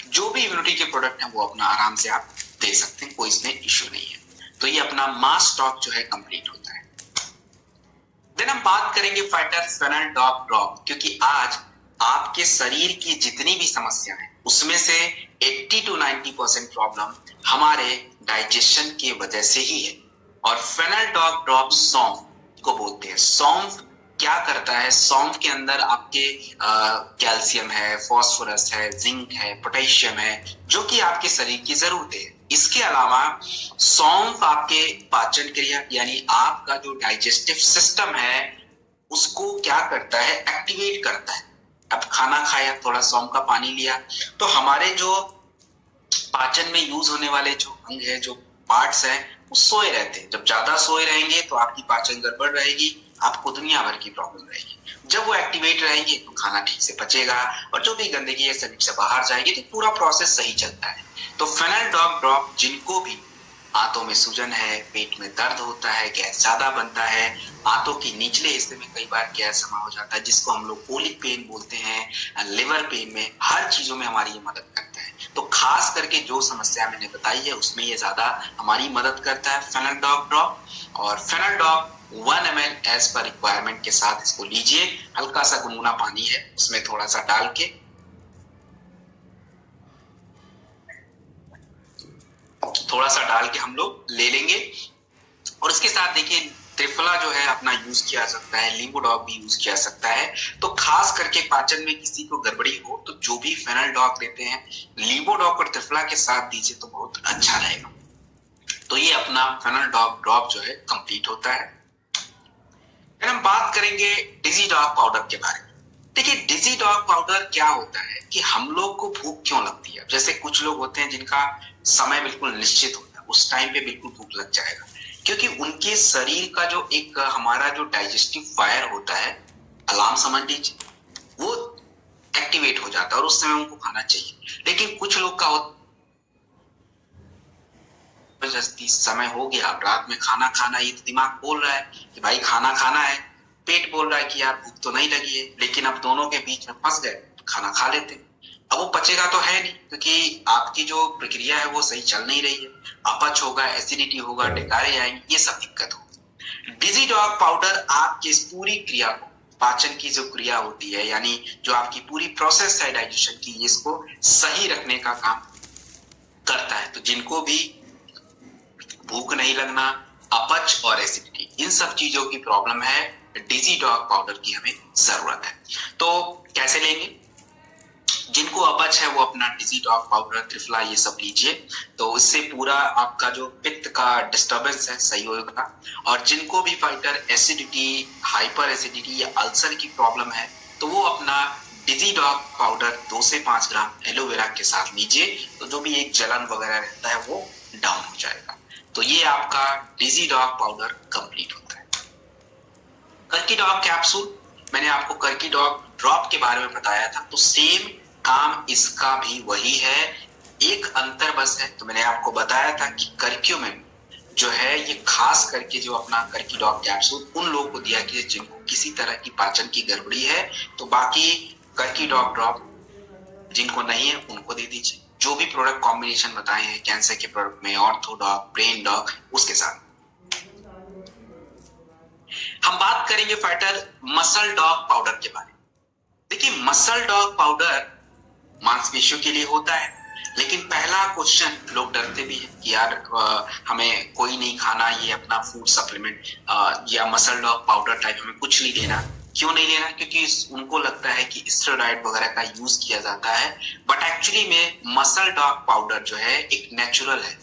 A: जो भी इम्यूनिटी के प्रोडक्ट हैं वो अपना आराम से आप दे सकते हैं, कोई इसमें इश्यू नहीं है। तो ये अपना मास स्टॉक जो है कंप्लीट होता है। देन हम बात करेंगे फाइटर फेनलडॉक ड्रॉप, क्योंकि आज आपके शरीर की जितनी भी समस्या है उसमें से 80 to 90% प्रॉब्लम हमारे डाइजेशन की वजह से ही है। और फेनलडॉक ड्रॉप सौंफ को बोलते हैं। सौंफ क्या करता है? सौंफ के अंदर आपके कैल्शियम है, फास्फोरस है, जिंक है, पोटेशियम है, जो कि आपके शरीर की जरूरत है। इसके अलावा सौंफ आपके पाचन क्रिया यानी आपका जो डाइजेस्टिव सिस्टम है उसको क्या करता है? एक्टिवेट करता है। अब खाना खाया, थोड़ा सौंफ का पानी लिया, तो हमारे जो पाचन में यूज होने वाले जो अंग है, जो पार्ट्स हैं, वो सोए रहते हैं। जब ज्यादा सोए रहेंगे तो आपकी पाचन गड़बड़ रहेगी, आपको दुनिया भर की प्रॉब्लम रहेगी। जब वो एक्टिवेट रहेंगे तो खाना ठीक से पचेगा और जो भी गंदगी है शरीर से बाहर जाएगी, तो पूरा प्रोसेस सही चलता है। तो फेनलडॉक ड्रॉप जिनको भी आंतों में सूजन है, पेट में दर्द होता है, गैस ज्यादा बनता है, आंतों के निचले हिस्से में कई बार गैस जमा हो जाता है जिसको हम लोग कोलिक पेन बोलते हैं, लिवर पेन में, हर चीजों में हमारी ये मदद करता है। तो खास करके जो समस्या मैंने बताई है उसमें ये ज्यादा हमारी मदद करता है फेनलडॉक ड्रॉप। और फेनलडॉक 1 ml एज पर रिक्वायरमेंट के साथ इसको लीजिए। हल्का सा गुनगुना पानी है उसमें थोड़ा सा डाल के हम लोग ले लेंगे। और इसके साथ देखिए त्रिफला जो है अपना यूज किया जा सकता है, लिवोडॉक भी यूज किया जा सकता है। तो खास करके पाचन में किसी को गड़बड़ी हो तो जो भी फेनलडॉक देते हैं, लिवोडॉक और त्रिफला के साथ दीजिए तो बहुत अच्छा रहेगा। तो ये अपना फेनलडॉक ड्रॉप जो है कंप्लीट होता है। फिर हम बात करेंगे डिजीडॉक पाउडर के बारे में। देखिए डिजीडॉक पाउडर क्या होता है कि हम लोग को भूख क्यों लगती है। जैसे कुछ लोग होते हैं जिनका समय बिल्कुल निश्चित होता है, उस टाइम पे बिल्कुल भूख लग जाएगा, क्योंकि उनके शरीर का जो एक हमारा जो डाइजेस्टिव फायर होता है, अलार्म समझ लीजिए, वो एक्टिवेट हो जाता है और उस समय उनको खाना चाहिए। लेकिन कुछ लोग का जबरदस्ती समय हो गया, अब रात में खाना खाना, ये तो दिमाग बोल रहा है कि भाई खाना खाना है, पेट बोल रहा है कि यार भूख तो नहीं लगी है, लेकिन अब दोनों के बीच में फंस गए, खाना खा लेते हैं। अब वो पचेगा तो है नहीं, क्योंकि आपकी जो प्रक्रिया है वो सही चल नहीं रही है, अपच होगा, एसिडिटी होगा, डकारे आएंगे, ये सब दिक्कत होगी। डिजीडॉक पाउडर आपकी इस पूरी क्रिया को, पाचन की जो क्रिया होती है यानी जो आपकी पूरी प्रोसेस है डाइजेशन की, इसको सही रखने का काम करता है। तो जिनको भी भूख नहीं लगना, अपच और एसिडिटी, इन सब चीजों की प्रॉब्लम है, डिजीडॉक पाउडर की हमें जरूरत है। तो कैसे लेंगे? जिनको अपच है वो अपना डिजीडॉक पाउडर, त्रिफला, ये सब लीजिए, तो इससे पूरा आपका जो पित्त का डिस्टर्बेंस है सही होगा। और जिनको भी फाइटर एसिडिटी, हाइपर एसिडिटी या अल्सर की प्रॉब्लम है, तो वो अपना डिजीडॉक पाउडर 2 से 5 ग्राम एलोवेरा के साथ लीजिए, तो जो भी एक जलन वगैरह रहता है वो डाउन हो जाएगा। तो ये आपका डिजीडॉक पाउडर कंप्लीट होता है। कर्कीडॉक कैप्सूल, मैंने आपको कर्कीडॉक ड्रॉप के बारे में बताया था, तो सेम काम इसका भी वही है, एक अंतर बस है। तो मैंने आपको बताया था कि कर्क्यूमिन जो है ये खास करके जो अपना कर्कीडॉक कैप्सूल उन लोगों को दिया कि जिनको किसी तरह की पाचन की गड़बड़ी है, तो बाकी कर्कीडॉक ड्रॉप जिनको नहीं है उनको दे दीजिए। जो भी प्रोडक्ट कॉम्बिनेशन बताए हैं कैंसर के प्रोडक्ट में, ऑर्थोडॉक, ब्रेन डॉक, उसके साथ हम बात करेंगे फाइटर मसल डॉक पाउडर के बारे में। देखिए मसल डॉक पाउडर मांसपेशियों के लिए होता है, लेकिन पहला क्वेश्चन लोग डरते भी है कि यार हमें कोई नहीं खाना ये अपना फूड सप्लीमेंट या मसल डॉक पाउडर टाइप, हमें कुछ नहीं लेना। क्यों नहीं लेना? क्योंकि उनको लगता है कि स्टेरॉइड वगैरह का यूज किया जाता है, बट एक्चुअली में मसल डॉक पाउडर जो है एक नेचुरल है।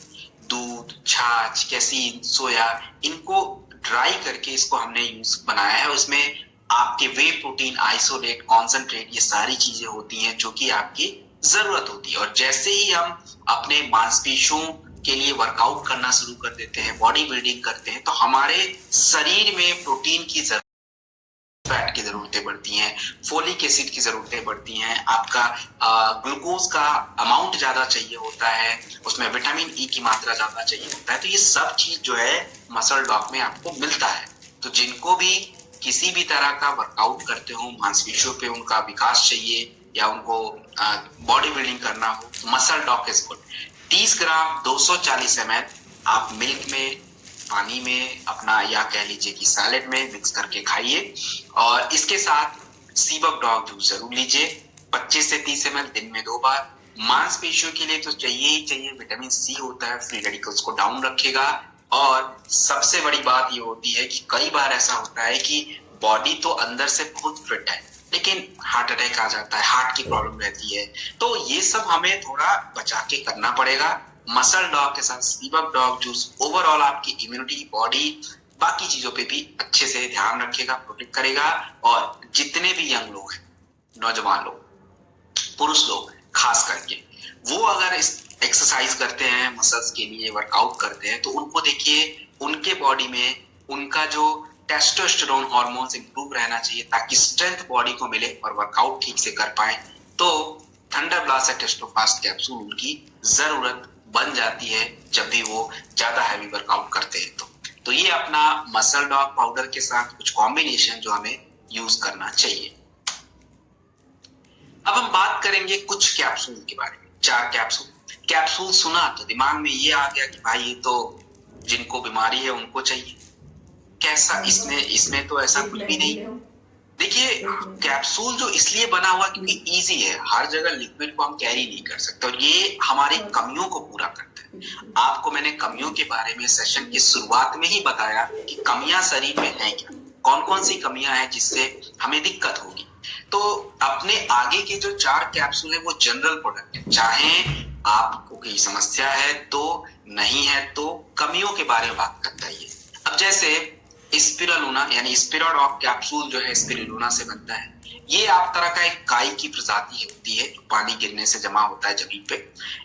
A: दूध, छाछ, कैसीन, सोया, इनको ड्राई करके इसको हमने यूज बनाया है। उसमें आपके वे प्रोटीन, आइसोलेट, कॉन्सेंट्रेट, ये सारी चीजें होती हैं जो कि आपकी जरूरत होती है। और जैसे ही हम अपने मांसपेशियों के लिए वर्कआउट करना शुरू कर देते हैं, बॉडी बिल्डिंग करते हैं, तो हमारे शरीर में प्रोटीन की जरूरत, फैट की जरूरतें बढ़ती हैं, फोलिक एसिड की जरूरतें बढ़ती हैं, आपका ग्लूकोज का अमाउंट ज्यादा चाहिए होता है, उसमें विटामिन ई की मात्रा ज्यादा चाहिए होता है। तो ये सब चीज जो है मसल डॉग में आपको मिलता है। तो जिनको भी किसी भी तरह का वर्कआउट करते हो, मांसपेशियों पे उनका विकास चाहिए या उनको बॉडी बिल्डिंग करना हो, तो muscle dog is good. 30 gram 240 ml आप मिल्क में, पानी में अपना, या कह लीजिए कि सैलेड में मिक्स करके खाइए। और इसके साथ सीबक डॉग जूस जरूर लीजिए, 25 से 30 ml दिन में 2 बार। मांसपेशियों के लिए तो चाहिए ही चाहिए, विटामिन सी होता है, फ्री रेडिकल्स को डाउन रखेगा। और सबसे बड़ी बात ये होती है कि कई बार ऐसा होता है कि बॉडी तो अंदर से बहुत फिट है, लेकिन हार्ट अटैक आ जाता है, हार्ट की प्रॉब्लम रहती है। तो ये सब हमें थोड़ा बचा के करना पड़ेगा। मसल डॉग के साथ सीबक डॉग जूस ओवरऑल आपकी इम्यूनिटी, बॉडी, बाकी चीजों पे भी अच्छे से ध्यान रखेगा, प्रोटेक्ट करेगा। और जितने भी यंग लोग हैं, नौजवान लोग, पुरुष लोग खास करके, वो अगर इस एक्सरसाइज करते हैं, मसल्स के लिए वर्कआउट करते हैं, तो उनको देखिए उनके बॉडी में उनका जो टेस्टोस्टेरोन हार्मोन्स इंप्रूव रहना चाहिए, ताकि स्ट्रेंथ बॉडी को मिले और वर्कआउट ठीक से कर पाए। तो थंडर ब्लास्ट या टेस्टोफास्ट कैप्सूल उनकी जरूरत बन जाती है जब भी वो ज्यादा हैवी वर्कआउट करते हैं। तो ये अपना मसल डॉग पाउडर के साथ कुछ कॉम्बिनेशन जो हमें यूज करना चाहिए। अब हम बात करेंगे कुछ कैप्सूल के बारे में। 4 कैप्सूल सुना तो दिमाग में ये आ गया कि भाई ये तो जिनको बीमारी है उनको चाहिए। कैसा, इसमें तो ऐसा कुछ भी नहीं। देखिए, कैप्सूल जो इसलिए बना हुआ क्योंकि इजी है, हर जगह लिक्विड को हम कैरी नहीं कर सकते, और ये हमारी कमियों को पूरा करता है। आपको मैंने कमियों के बारे में सेशन की शुरुआत में ही बताया कि कमियां शरीर में हैं क्या, कौन कौन सी कमियां हैं जिससे हमें दिक्कत होगी। तो अपने आगे के जो 4 कैप्सूल है वो जनरल प्रोडक्ट है, चाहे आपको कोई समस्या है तो, नहीं है तो, कमियों के बारे में बात करता है ये। अब जैसे स्पिरुलिना यानी स्पिरोडॉग कैप्सूल जो है स्पिरुलिना से बनता है। ये आप तरह का एक काई की प्रजाति होती है जो पानी गिरने से जमा होता है जमीन पे।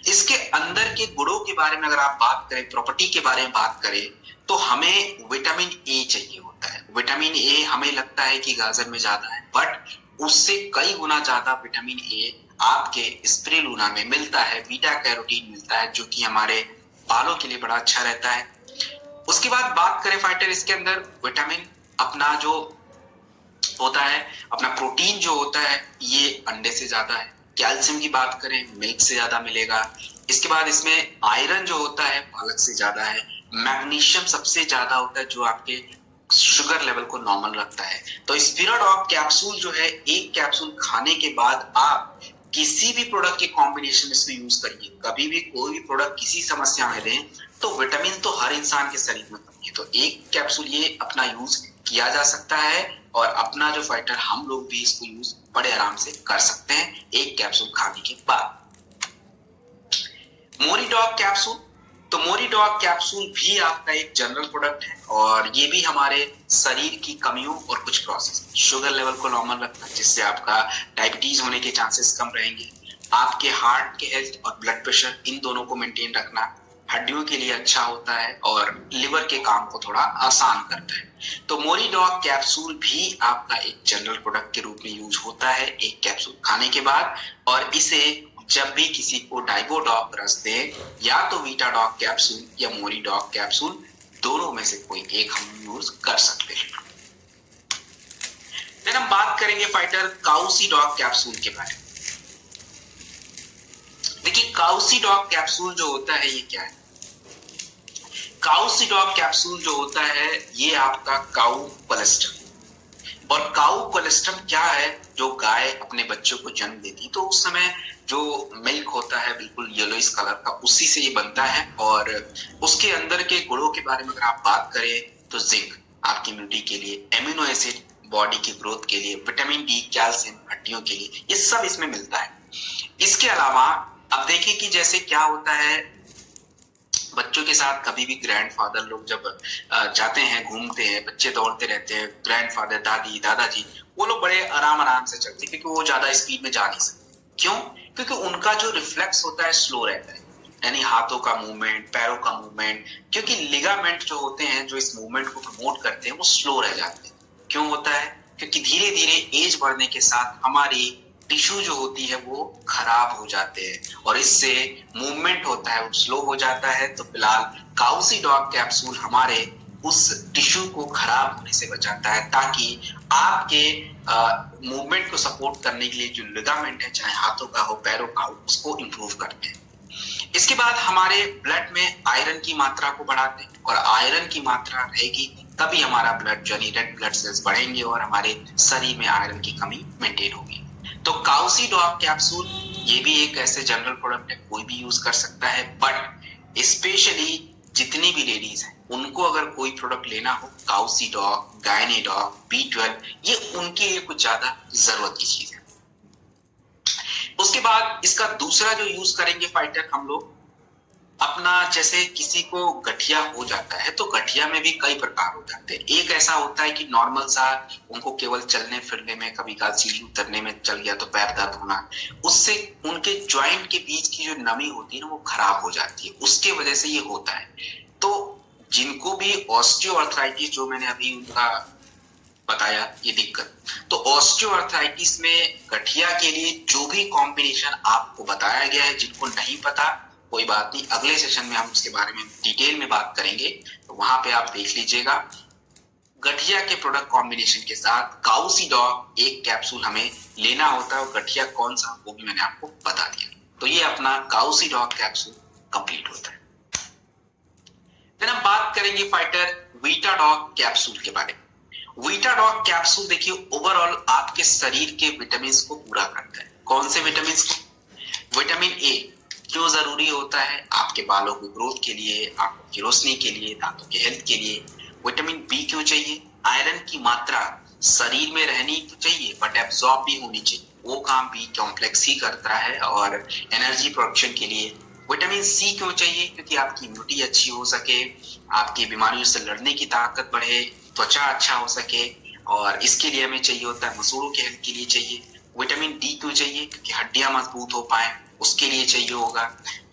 A: इसके अंदर के गुणों के बारे में अगर आप बात करें, प्रॉपर्टी के बारे में बात करें, तो हमें विटामिन ए चाहिए होता है। विटामिन ए हमें लगता है कि गाजर में ज्यादा है, बट उससे कई गुना ज्यादा विटामिन ए आपके स्पिरुलिना में मिलता है। बीटा कैरोटीन मिलता है जो कि हमारे बालों के लिए बड़ा अच्छा रहता है। उसके बाद बात करें फाइटर, इसके अंदर विटामिन अपना जो होता है, अपना प्रोटीन जो होता है, ये अंडे से ज्यादा है। कैल्शियम की बात करें, मिल्क से ज्यादा मिलेगा। इसके बाद इसमें आयरन जो होता है पालक से ज्यादा है। मैग्नीशियम सबसे ज्यादा होता है जो आपके शुगर लेवल को नॉर्मल रखता है। तो स्पिरुलिना कैप्सूल जो है, एक कैप्सूल खाने के बाद आप किसी भी प्रोडक्ट के कॉम्बिनेशन में इसको यूज करिए। कभी भी कोई भी प्रोडक्ट किसी समस्या में दें तो विटामिन तो हर इंसान के शरीर में कमी है, तो एक कैप्सूल ये अपना यूज किया जा सकता है। और अपना जो फाइटर, हम लोग भी इसको यूज बड़े आराम से कर सकते हैं एक कैप्सूल खाने के बाद। मोरीडॉग कैप्सूल, तो मोरीडॉग कैप्सूल भी आपका एक जनरल प्रोडक्ट है, और ये भी हमारे शरीर की कमियों और कुछ प्रोसेस, शुगर लेवल को नॉर्मल रखता है, जिससे आपका डायबिटीज होने के चांसेस कम रहेंगे। आपके हार्ट के हेल्थ और ब्लड प्रेशर, इन दोनों को मेंटेन रखना हड्डियों के लिए अच्छा होता है, और लिवर के काम को थोड़ा आसान करता है। तो मोरीडॉग कैप्सूल भी आपका एक जनरल प्रोडक्ट के रूप में यूज होता है एक कैप्सूल खाने के बाद। और इसे जब भी किसी को डाइबोडॉग ग्रस्त दे, या तो वीटाडॉग कैप्सूल या मोरीडॉग कैप्सूल, दोनों में से कोई एक हम यूज कर सकते हैं। फिर हम बात करेंगे फाइटर काउसीडॉग कैप्सूल के बारे में। देखिए, काउसीडॉग कैप्सूल जो होता है ये क्या है? काउसीडॉग कैप्सूल जो होता है ये आपका काउ कोलेस्ट्रम। और काउ कोलेस्ट्रम क्या है? जो गाय अपने बच्चों को जन्म देती तो उस समय जो मिल्क होता है बिल्कुल येलोइश कलर का, उसी से ये बनता है। और उसके अंदर के गुणों के बारे में अगर आप बात करें तो जिंक आपकी इम्यूनिटी के लिए, एमिनो एसिड बॉडी की ग्रोथ के लिए, विटामिन डी, कैल्शियम हड्डियों के लिए, ये सब इसमें मिलता है। इसके अलावा अब देखिए कि जैसे क्या होता है, बच्चों के साथ कभी भी ग्रैंडफादर लोग जब जाते हैं, घूमते हैं, बच्चे दौड़ते रहते हैं, ग्रैंडफादर, दादी, दादाजी, वो लोग बड़े आराम से चलते हैं क्योंकि वो ज्यादा स्पीड में जा नहीं सकते। क्यों? क्योंकि उनका जो रिफ्लेक्स होता है स्लो रहता है। यानी हाथों का मूवमेंट, पैरों का मूवमेंट, क्योंकि लिगामेंट जो होते हैं जो इस मूवमेंट को प्रमोट करते हैं वो स्लो रह जाते हैं। क्यों होता है? क्योंकि धीरे धीरे एज बढ़ने के साथ हमारी टिश्यू जो होती है वो खराब हो जाते हैं और इससे मूवमेंट होता है वो स्लो हो जाता है। तो फिलहाल काउसी डॉग कैप्सूल हमारे उस टिश्यू को खराब होने से बचाता है ताकि आपके मूवमेंट को सपोर्ट करने के लिए जो लिगामेंट है, चाहे हाथों का हो, पैरों का हो, उसको इंप्रूव करते हैं। इसके बाद हमारे ब्लड में आयरन की मात्रा को बढ़ाते हैं और आयरन की मात्रा रहेगी तभी हमारा ब्लड यानी रेड ब्लड सेल्स बढ़ेंगे और हमारे शरीर में आयरन की कमी मेंटेन होगी। तो काउसी डॉग कैप्सूल ये भी एक ऐसे जनरल प्रोडक्ट है, कोई भी यूज कर सकता है, बट स्पेशली जितनी भी लेडीज हैं उनको अगर कोई प्रोडक्ट लेना हो, काउसी डॉग, गायने डॉग, B12 ये उनके लिए कुछ ज्यादा जरूरत की चीज है। उसके बाद इसका दूसरा जो यूज करेंगे फाइटर हम लोग अपना, जैसे किसी को गठिया हो जाता है तो गठिया में भी कई प्रकार हो जाते हैं। एक ऐसा होता है कि नॉर्मल सा उनको केवल चलने फिरने में, कभी कभार सीढ़ी उतरने में चल गया तो पैर दर्द होना, उससे उनके ज्वाइंट के बीच की जो नमी होती है ना वो खराब हो जाती है, उसके वजह से ये होता है। तो जिनको भी ऑस्टियोआर्थराइटिस जो मैंने अभी उनका बताया ये दिक्कत, तो ऑस्टियोआर्थराइटिस में गठिया के लिए जो भी कॉम्बिनेशन आपको बताया गया है, जिनको नहीं पता कोई बात नहीं, अगले सेशन में हम उसके बारे में डिटेल में बात करेंगे, तो वहां पे आप देख लीजिएगा। गठिया के प्रोडक्ट कॉम्बिनेशन के साथ काउसी डॉग एक कैप्सूल हमें लेना होता है और गठिया कौन सा वो भी मैंने आपको बता दिया। तो ये अपना काउसी डॉग कैप्सूल कंप्लीट होता है। फिर हम बात करेंगे फाइटर वीटा डॉग कैप्सूल के बारे में। वीटा डॉग कैप्सूल देखिए ओवरऑल आपके शरीर के विटामिन को पूरा करता है। कौन से विटामिन को? विटामिन ए क्यों जरूरी होता है? आपके बालों की ग्रोथ के लिए, आंखों की रोशनी के लिए, दांतों के हेल्थ के लिए। विटामिन बी क्यों चाहिए? आयरन की मात्रा शरीर में रहनी तो चाहिए बट एब्जॉर्ब भी होनी चाहिए, वो काम बी कॉम्प्लेक्स ही करता है और एनर्जी प्रोडक्शन के लिए। विटामिन सी क्यों चाहिए? क्योंकि आपकी इम्यूनिटी अच्छी हो सके, आपकी बीमारियों से लड़ने की ताकत बढ़े, त्वचा अच्छा हो सके, और इसके लिए हमें चाहिए होता है मसूड़ों के हेल्थ के लिए चाहिए। विटामिन डी क्यों चाहिए? क्योंकि हड्डियां मजबूत हो पाए उसके लिए चाहिए होगा।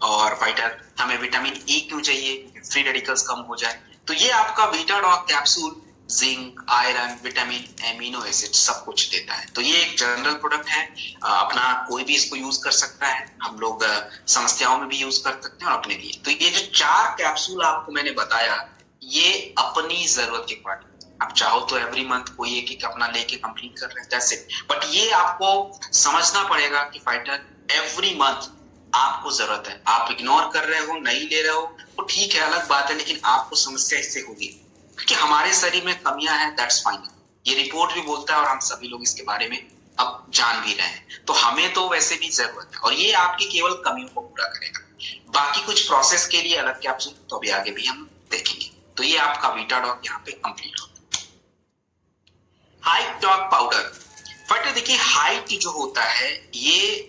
A: और फाइटर हमें विटामिन ई क्यों चाहिए? फ्री रेडिकल्स कम हो जाए। तो ये आपका Vita dog capsule zinc, iron, vitamin, amino acid सब कुछ देता है। तो ये एक जनरल प्रोडक्ट है, अपना कोई भी इसको यूज कर सकता है, हम लोग समस्याओं में भी यूज कर सकते हैं और अपने लिए। तो ये जो 4 कैप्सूल आपको मैंने बताया ये अपनी जरूरत के अकॉर्डिंग, आप चाहो तो एवरी मंथ कोई एक अपना लेके कंप्लीट कर रहे हैं, दैट्स इट। बट ये आपको समझना पड़ेगा कि फाइटर एवरी मंथ आपको जरूरत है। आप इग्नोर कर रहे हो, नहीं ले रहे हो तो ठीक है, अलग बात है, लेकिन आपको समस्या इससे होगी क्योंकि हमारे शरीर में कमियां हैं, दैट्स फाइन। ये रिपोर्ट भी बोलता है और हम सभी लोग इसके बारे में अब जान भी रहे हैं, तो हमें तो वैसे भी जरूरत है और ये आपकी केवल कमियों को पूरा करेगा। बाकी कुछ प्रोसेस के लिए अलग कैप्सूल तो अभी आगे भी हम देखेंगे। तो ये आपका वीटा डॉग यहाँ पे कंप्लीट होता है। Height dog powder. बट देखिए हाइट जो होता है ये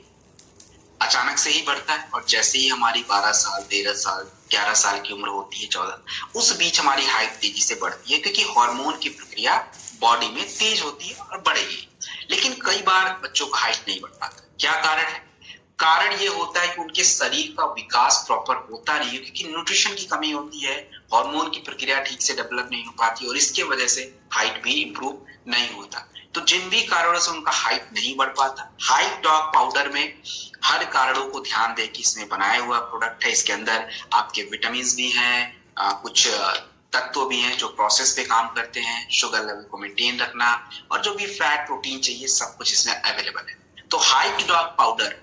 A: अचानक से ही बढ़ता है और जैसे ही हमारी 12 साल, 13 साल, 11 साल की उम्र होती है, 14, उस बीच हमारी हाइट तेजी से बढ़ती है क्योंकि हार्मोन की प्रक्रिया बॉडी में तेज होती है और बढ़ेगी। लेकिन कई बार बच्चों का हाइट नहीं बढ़ पाता। क्या कारण है? कारण ये होता है कि उनके शरीर का विकास प्रॉपर होता नहीं है क्योंकि न्यूट्रिशन की कमी होती है, हार्मोन की प्रक्रिया ठीक से डेवलप नहीं हो पाती और इसके वजह से हाइट भी इंप्रूव नहीं होता। तो जिन भी कारणों से उनका हाइट नहीं बढ़ पाता, हाइट डॉग पाउडर में हर कारणों को ध्यान दे कि इसमें बनाया हुआ प्रोडक्ट है, इसके अंदर आपके विटामिन भी हैं, कुछ तत्व भी हैं जो प्रोसेस पे काम करते हैं, शुगर लेवल को मेंटेन रखना और जो भी फैट प्रोटीन चाहिए सब कुछ इसमें अवेलेबल है। तो हाइट डॉग पाउडर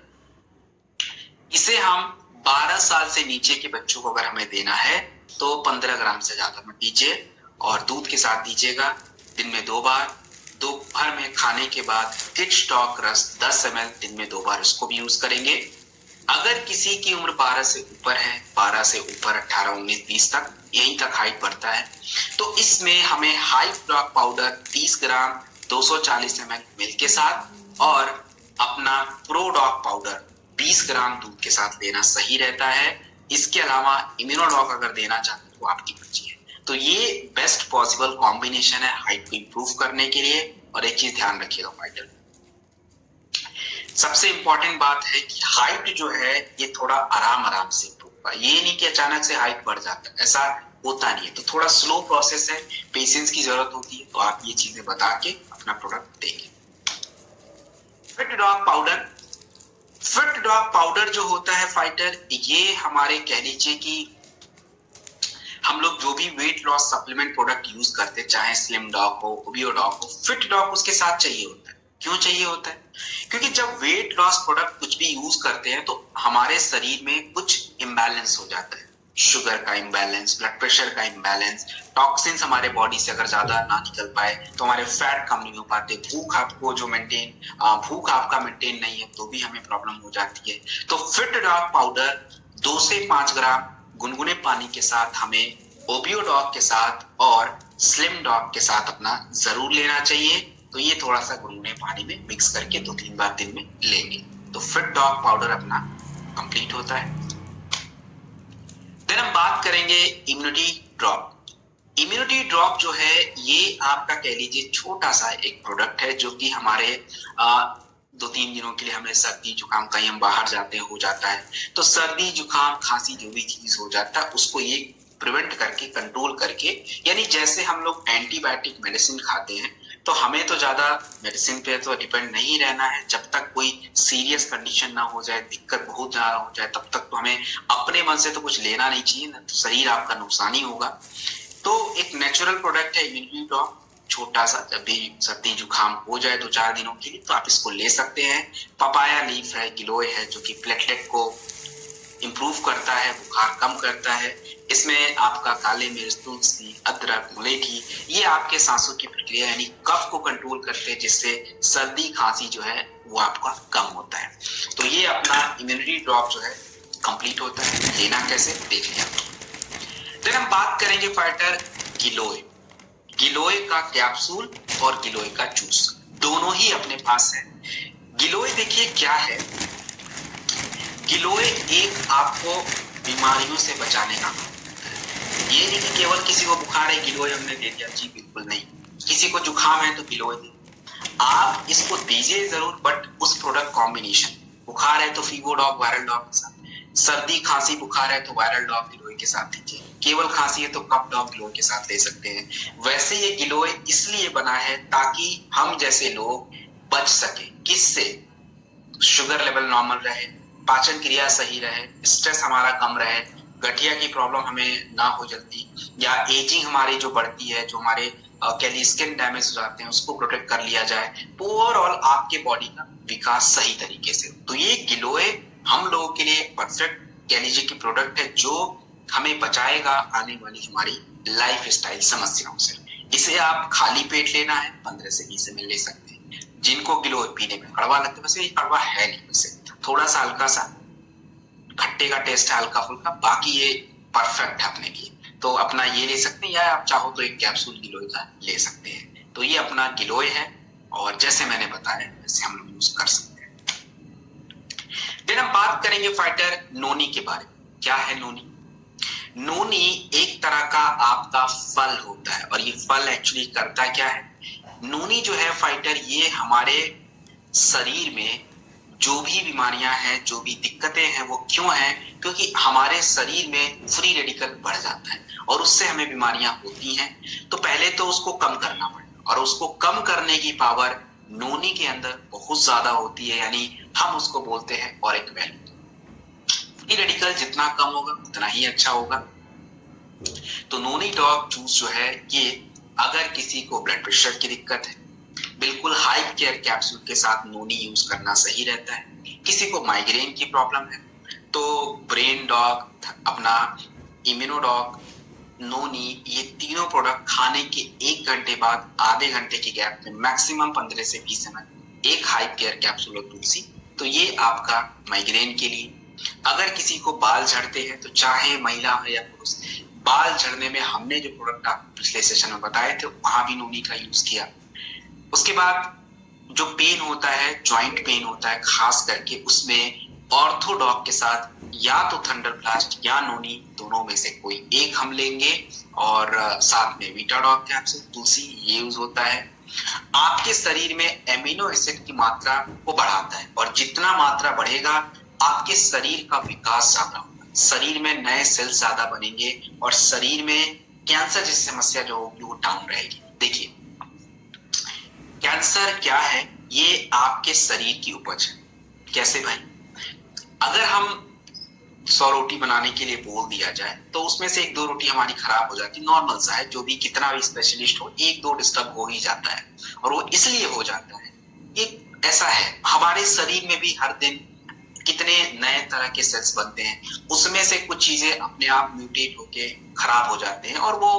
A: इसे हम 12 साल से नीचे के बच्चों को अगर हमें देना है तो 15 ग्राम से ज्यादा मत दीजिए और दूध के साथ दीजिएगा, दिन में 2 बार। दोपहर में खाने के बाद किड्स डॉग रस 10 ml दिन में 2 बार इसको भी यूज करेंगे। अगर किसी की उम्र 12 से ऊपर है, 12 से ऊपर 18, 19, 20 तक, यहीं तक हाइट बढ़ता है, तो इसमें हमें हाइट डॉग पाउडर 30 ग्राम 240 ml मिल्क के साथ और अपना प्रो डॉग पाउडर 20 ग्राम दूध के साथ लेना सही रहता है। इसके अलावा इम्यूनोडॉग अगर देना चाहते हैं तो आपकी मर्जी है। तो ये बेस्ट पॉसिबल कॉम्बिनेशन है हाइट को इंप्रूव करने के लिए। और एक चीज ध्यान रखिएगा फाइटर, सबसे इंपॉर्टेंट बात है कि हाइट जो है ये थोड़ा आराम आराम से इंप्रूव होगा, ये नहीं कि अचानक से हाइट बढ़ जाता है, ऐसा होता नहीं है। तो थोड़ा स्लो प्रोसेस है, पेशेंस की जरूरत होती है। तो आप ये चीजें बता के अपना प्रोडक्ट देंगे। Fit dog powder, fit dog powder जो होता है फाइटर, ये हमारे कह लीजिए कि हम लोग जो भी weight loss supplement product use करते हैं, चाहे स्लिम डॉग हो, ओबियो डॉग हो, फिट डॉग उसके साथ चाहिए होता है। क्यों चाहिए होता है? क्योंकि जब वेट लॉस प्रोडक्ट कुछ भी यूज करते हैं तो हमारे शरीर में कुछ इम्बैलेंस हो जाता है। शुगर का इम्बैलेंस, ब्लड प्रेशर का इम्बैलेंस, टॉक्सिन्स हमारे बॉडी से अगर ज्यादा ना निकल पाए तो हमारे फैट कम नहीं हो पाते, भूख आपको जो भूख आपका मेंटेन नहीं है तो भी हमें प्रॉब्लम हो जाती है। तो फिट डॉग पाउडर 2 से 5 ग्राम गुनगुने पानी के साथ हमें ओबियो डॉग के साथ और स्लिम डॉग के साथ अपना जरूर लेना चाहिए। तो ये थोड़ा सा गुनगुने पानी में मिक्स करके 2-3 बार दिन में लेंगे तो फिट डॉग पाउडर अपना कंप्लीट होता है। देन हम बात करेंगे इम्यूनिटी ड्रॉप। इम्यूनिटी ड्रॉप जो है ये आपका कह लीजिए छोटा सा एक प्रोडक्ट है जो कि हमारे 2-3 दिनों के लिए हमें सर्दी जुकाम, कहीं हम बाहर जाते हैं हो जाता है, तो सर्दी जुकाम खांसी जो भी चीज हो जाता है उसको ये प्रिवेंट करके, कंट्रोल करके, यानी जैसे हम लोग एंटीबायोटिक मेडिसिन खाते हैं तो हमें तो ज्यादा मेडिसिन पे तो डिपेंड नहीं रहना है। जब तक कोई सीरियस कंडीशन ना हो जाए, दिक्कत बहुत ज्यादा हो जाए, तब तक तो हमें अपने मन से तो कुछ लेना नहीं चाहिए ना, तो शरीर आपका नुकसान ही होगा। तो एक नेचुरल प्रोडक्ट है इम्यूनिटी ड्रॉप, छोटा सा, जब भी सर्दी जुकाम हो जाए 2-4 दिनों के लिए तो आप इसको ले सकते हैं। पपाया लीफ है, गिलोय है, जो कि प्लेटलेट को इंप्रूव करता है, बुखार कम करता है। इसमें आपका काले मिर्च, तुलसी, अदरक, मुलेठी, ये आपके सांसों की प्रक्रिया यानी कफ को कंट्रोल करते हैं, जिससे सर्दी खांसी जो है वो आपका कम होता है। तो ये अपना इम्यूनिटी ड्रॉप जो है कंप्लीट होता है। लेना कैसे देख लिया। फिर हम बात करेंगे फाइटर गिलोय। गिलोय का कैप्सूल और गिलोय का जूस दोनों ही अपने पास है। गिलोय देखिए क्या है, गिलोय एक आपको बीमारियों से बचाने का, ये नहीं कि केवल किसी को बुखार है गिलोय हमने दे दिया, जी बिल्कुल नहीं। किसी को जुकाम है तो गिलोय दे, आप इसको दीजिए जरूर, बट उस प्रोडक्ट कॉम्बिनेशन, बुखार है तो फीगो डॉग वायरल डॉग के साथ, सर्दी खांसी बुखार है तो वायरल डॉग गिलोय के साथ दीजिए, केवल खांसी है तो कप डॉग गिलोय के साथ ले सकते हैं। वैसे ये गिलोय इसलिए बना है ताकि हम जैसे लोग बच सके, किससे? शुगर लेवल नॉर्मल रहे, पाचन क्रिया सही रहे, स्ट्रेस हमारा कम रहे, गठिया की प्रॉब्लम हमें ना हो जल्दी, या एजिंग हमारी जो बढ़ती है, जो हमारे कैली स्किन डैमेज हो जाते हैं उसको प्रोटेक्ट कर लिया जाए, ओवरऑल आपके बॉडी का विकास सही तरीके से। तो ये गिलोय हम लोगों के लिए परफेक्ट कह लीजिए कि प्रोडक्ट है जो हमें बचाएगा आने वाली हमारी लाइफ स्टाइल समस्याओं से। इसे आप खाली पेट लेना है, 15 से 20 ml ले सकते हैं। जिनको गिलोय पीने में कड़वा लगता है, वैसे ये कड़वा है नहीं, वैसे थोड़ा सा हल्का सा खट्टे का टेस्ट है, हल्का फुल्का, बाकी ये परफेक्ट है अपने लिए। तो अपना ये ले सकते हैं, या आप चाहो तो एक कैप्सूल गिलोय का ले सकते हैं। तो ये अपना गिलोय है और जैसे मैंने बताया वैसे हम लोग यूज कर सकते हैं। फिर हम बात करेंगे फाइटर नोनी के बारे में। क्या है नोनी? नोनी एक तरह का आपका फल होता है, और ये फल एक्चुअली करता क्या है, नोनी जो है फाइटर, ये हमारे शरीर में जो भी बीमारियां हैं, जो भी दिक्कतें हैं, वो क्यों हैं? क्योंकि हमारे शरीर में फ्री रेडिकल बढ़ जाता है और उससे हमें बीमारियां होती हैं। तो पहले तो उसको कम करना पड़ेगा, और उसको कम करने की पावर नोनी के अंदर बहुत ज्यादा होती है, यानी हम उसको बोलते हैं ऑरिक वैल्यू। फ्री रेडिकल जितना कम होगा उतना ही अच्छा होगा। तो नोनी डॉग जूस जो है, ये अगर किसी को ब्लड प्रेशर की दिक्कत है, बिल्कुल हाई केयर कैप्सूल के साथ नोनी यूज करना सही रहता है। किसी को माइग्रेन की प्रॉब्लम है तो ब्रेन डॉग, अपना इम्यूनो डॉग, नोनी, ये तीनों प्रोडक्ट खाने के 1 घंटे बाद आधे घंटे के गैप में मैक्सिमम 15 से 20 ml एक हाई केयर कैप्सूल और तुलसी। तो ये आपका माइग्रेन के लिए। अगर किसी को बाल झड़ते हैं, तो चाहे महिला है या पुरुष, बाल झड़ने में हमने जो प्रोडक्ट आप पिछले सेशन में बताए थे वहां भी नोनी का यूज किया। उसके बाद जो पेन होता है, जॉइंट पेन होता है खास करके, उसमें ऑर्थोडॉग के साथ या तो थंडरब्लास्ट या नोनी, दोनों में से कोई एक हम लेंगे, और साथ में वीटाडॉग कैप्सूल, तुलसी, ये यूज होता है। आपके शरीर में एमिनो एसिड की मात्रा को बढ़ाता है, और जितना मात्रा बढ़ेगा आपके शरीर का विकास ज्यादा होगा। शरीर में नए सेल्स ज्यादा बनेंगे और शरीर में कैंसर जैसी समस्या जो होगी वो डाउन रहेगी। देखिए, कैंसर क्या है? ये आपके शरीर की उपज है। कैसे भाई? अगर हम 100 रोटी बनाने के लिए बोल दिया जाए तो उसमें से 1-2 रोटी हमारी खराब हो जाती, नॉर्मल सा है, जो भी कितना भी स्पेशलिस्ट हो 1-2 डिस्टर्ब हो ही जाता है। और वो इसलिए हो जाता है, एक ऐसा है, हमारे शरीर में भी हर दिन कितने नए तरह के सेल्स बनते हैं, उसमें से कुछ चीजें अपने आप म्यूटेट होके खराब हो जाते हैं और वो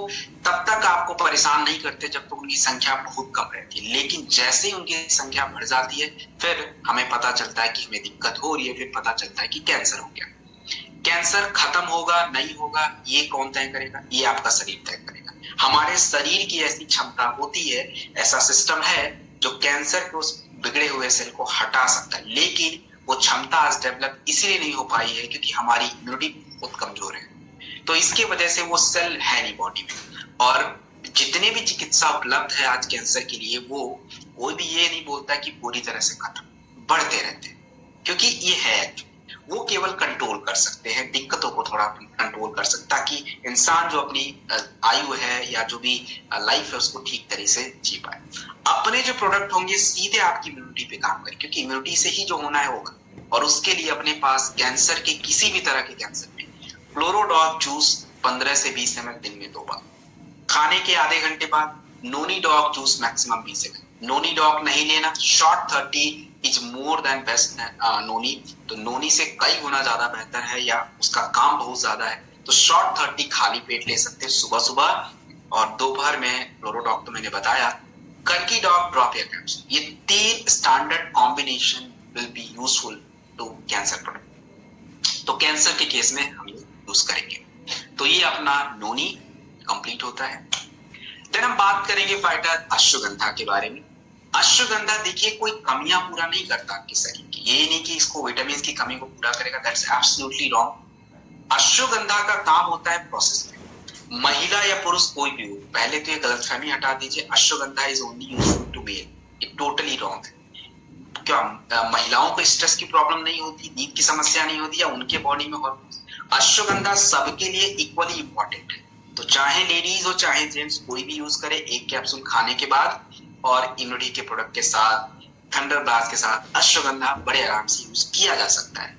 A: तब तक आपको परेशान नहीं करते जब तक उनकी संख्या बहुत कम रहती है। लेकिन जैसे ही उनकी संख्या बढ़ जाती है फिर हमें पता चलता है कि हमें दिक्कत हो रही है, फिर पता चलता है कि कैंसर हो गया। कैंसर खत्म होगा नहीं होगा ये कौन तय करेगा? ये आपका शरीर तय करेगा। हमारे शरीर की ऐसी क्षमता होती है, ऐसा सिस्टम है जो कैंसर के उस बिगड़े हुए सेल को हटा सकता है, लेकिन वो क्षमता आज डेवलप इसलिए नहीं हो पाई है क्योंकि हमारी इम्यूनिटी बहुत कमजोर है। तो इसके वजह से वो सेल है नहीं बॉडी में। और जितने भी चिकित्सा उपलब्ध है आज कैंसर के लिए, वो कोई भी ये नहीं बोलता कि पूरी तरह से खत्म, बढ़ते रहते हैं, क्योंकि ये है, वो केवल कंट्रोल कर सकते हैं, दिक्कतों को थोड़ा कंट्रोल कर सकता, ताकि इंसान जो अपनी आयु है या जो भी लाइफ है उसको ठीक तरह से जी पाए। अपने जो प्रोडक्ट होंगे सीधे आपकी इम्यूनिटी पे काम करें, क्योंकि इम्यूनिटी से ही जो होना है होगा। और उसके लिए अपने पास कैंसर के किसी भी तरह के कैंसर में फ्लोरोडॉग जूस 15 से 20 ml दिन में 2 बार, खाने के आधे घंटे बाद noni dog juice maximum 20 ml। Noni dog नहीं लेना, short 30 is more than best noni, तो नोनी से कई गुना ज्यादा बेहतर है या उसका काम बहुत ज्यादा है, तो शॉर्ट 30 खाली पेट ले सकते हैं सुबह सुबह। और दोपहर में फ्लोरोडॉग तो मैंने बताया, कर्की डॉग ड्रॉप या कैप्सूल, ये 3 standard combination will be useful to cancer product. तो कैंसर के केस में हम यूज करेंगे। तो ये अपना नोनी कंप्लीट होता है। देन हम बात करेंगे फाइटर अश्वगंधा के बारे में। अश्वगंधा देखिए कोई कमियां पूरा नहीं करता आपके शरीर की, ये नहीं कि इसको विटामिन की कमी को पूरा करेगा, दैट्स एब्सोल्युटली रॉन्ग। अश्वगंधा का काम होता है प्रोसेस में, महिला या पुरुष कोई भी हो, पहले तो ये गलतफहमी हटा दीजिए, ashwagandha is only useful to male, ये टोटली रॉन्ग है। क्या महिलाओं को स्ट्रेस की प्रॉब्लम नहीं होती, नींद की समस्या नहीं होती, या उनके बॉडी में हार्मोन? अश्वगंधा सबके लिए इक्वली इंपॉर्टेंट है, तो चाहे लेडीज हो चाहे जेंट्स कोई भी यूज करे, 1 कैप्सूल खाने के बाद और इम्यूनिटी के प्रोडक्ट के साथ, थंडर ब्लास्ट के साथ अश्वगंधा बड़े आराम से यूज किया जा सकता है।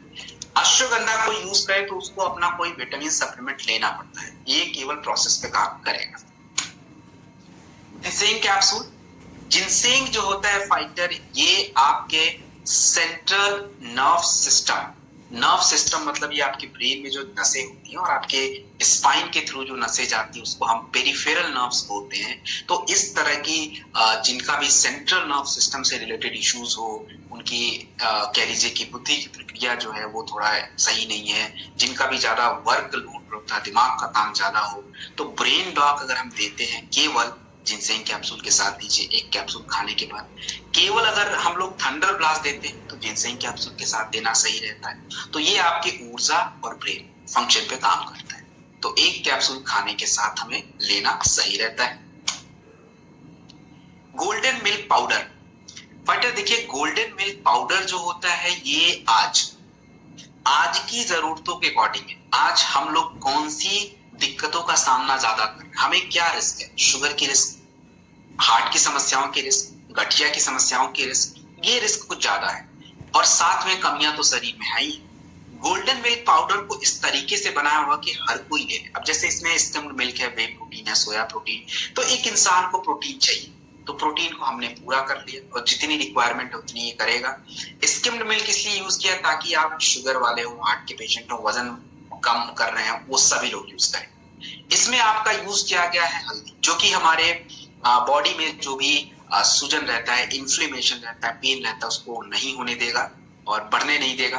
A: अश्वगंधा को यूज करे तो उसको अपना कोई विटामिन सप्लीमेंट लेना पड़ता है, ये केवल प्रोसेस पे काम करेगा। जिनसेंग कैप्सूल, जिनसेंग जो होता है फाइटर, ये आपके सेंट्रल नर्व सिस्टम मतलब ये आपके ब्रेन में जो नसें होती हैं और आपके स्पाइन के थ्रू जो नसें जाती है उसको हम पेरिफेरल नर्व्स बोलते हैं। तो इस तरह की जिनका भी सेंट्रल नर्व सिस्टम से रिलेटेड इश्यूज हो, उनकी कह लीजिए कि बुद्धि की प्रक्रिया जो है वो थोड़ा सही नहीं है, जिनका भी ज्यादा वर्क लोड होता है, दिमाग का काम ज्यादा हो, तो ब्रेन डॉक अगर हम देते हैं केवल जिनसेंग कैप्सूल के साथ दीजिए, 1 कैप्सूल खाने के बाद। केवल अगर हम लोग थंडर ब्लास्ट देते हैं तो जिनसेंग कैप्सूल के साथ देना सही रहता है। तो ये आपकी ऊर्जा और ब्रेन फंक्शन पे काम करता है, तो 1 कैप्सूल खाने के साथ हमें लेना सही रहता है। गोल्डन मिल्क पाउडर, फाइटर देखिए गोल्डन मिल्क पाउडर जो होता है ये आज की जरूरतों के अकॉर्डिंग, आज हम लोग कौन सी दिक्कतों का सामना ज्यादा कर रहे हैं, हमें क्या रिस्क है, शुगर की रिस्क, हार्ट की समस्याओं की रिस्क, गठिया की समस्याओं की रिस्क, ये रिस्क कुछ ज्यादा है, और साथ में कमियां तो शरीर में है ही। गोल्डन मिल्क पाउडर को इस तरीके से बनाया हुआ कि हर कोई ले ले। अब जैसे इसमें स्किम्ड मिल्क है, वे प्रोटीन है, सोया प्रोटीन, तो एक इंसान को प्रोटीन चाहिए, तो प्रोटीन को हमने पूरा कर लिया और जितनी रिक्वायरमेंट उतनी ये करेगा। स्किम्ड मिल्क इसलिए यूज किया ताकि आप शुगर वाले हो, हार्ट के पेशेंट हो, वजन कम कर रहे हैं, वो सभी लोग यूज करें। इसमें आपका यूज किया गया है हल्दी, जो कि हमारे बॉडी में जो भी सूजन रहता है, इन्फ्लेमेशन रहता है, पेन रहता है, उसको नहीं होने देगा और बढ़ने नहीं देगा।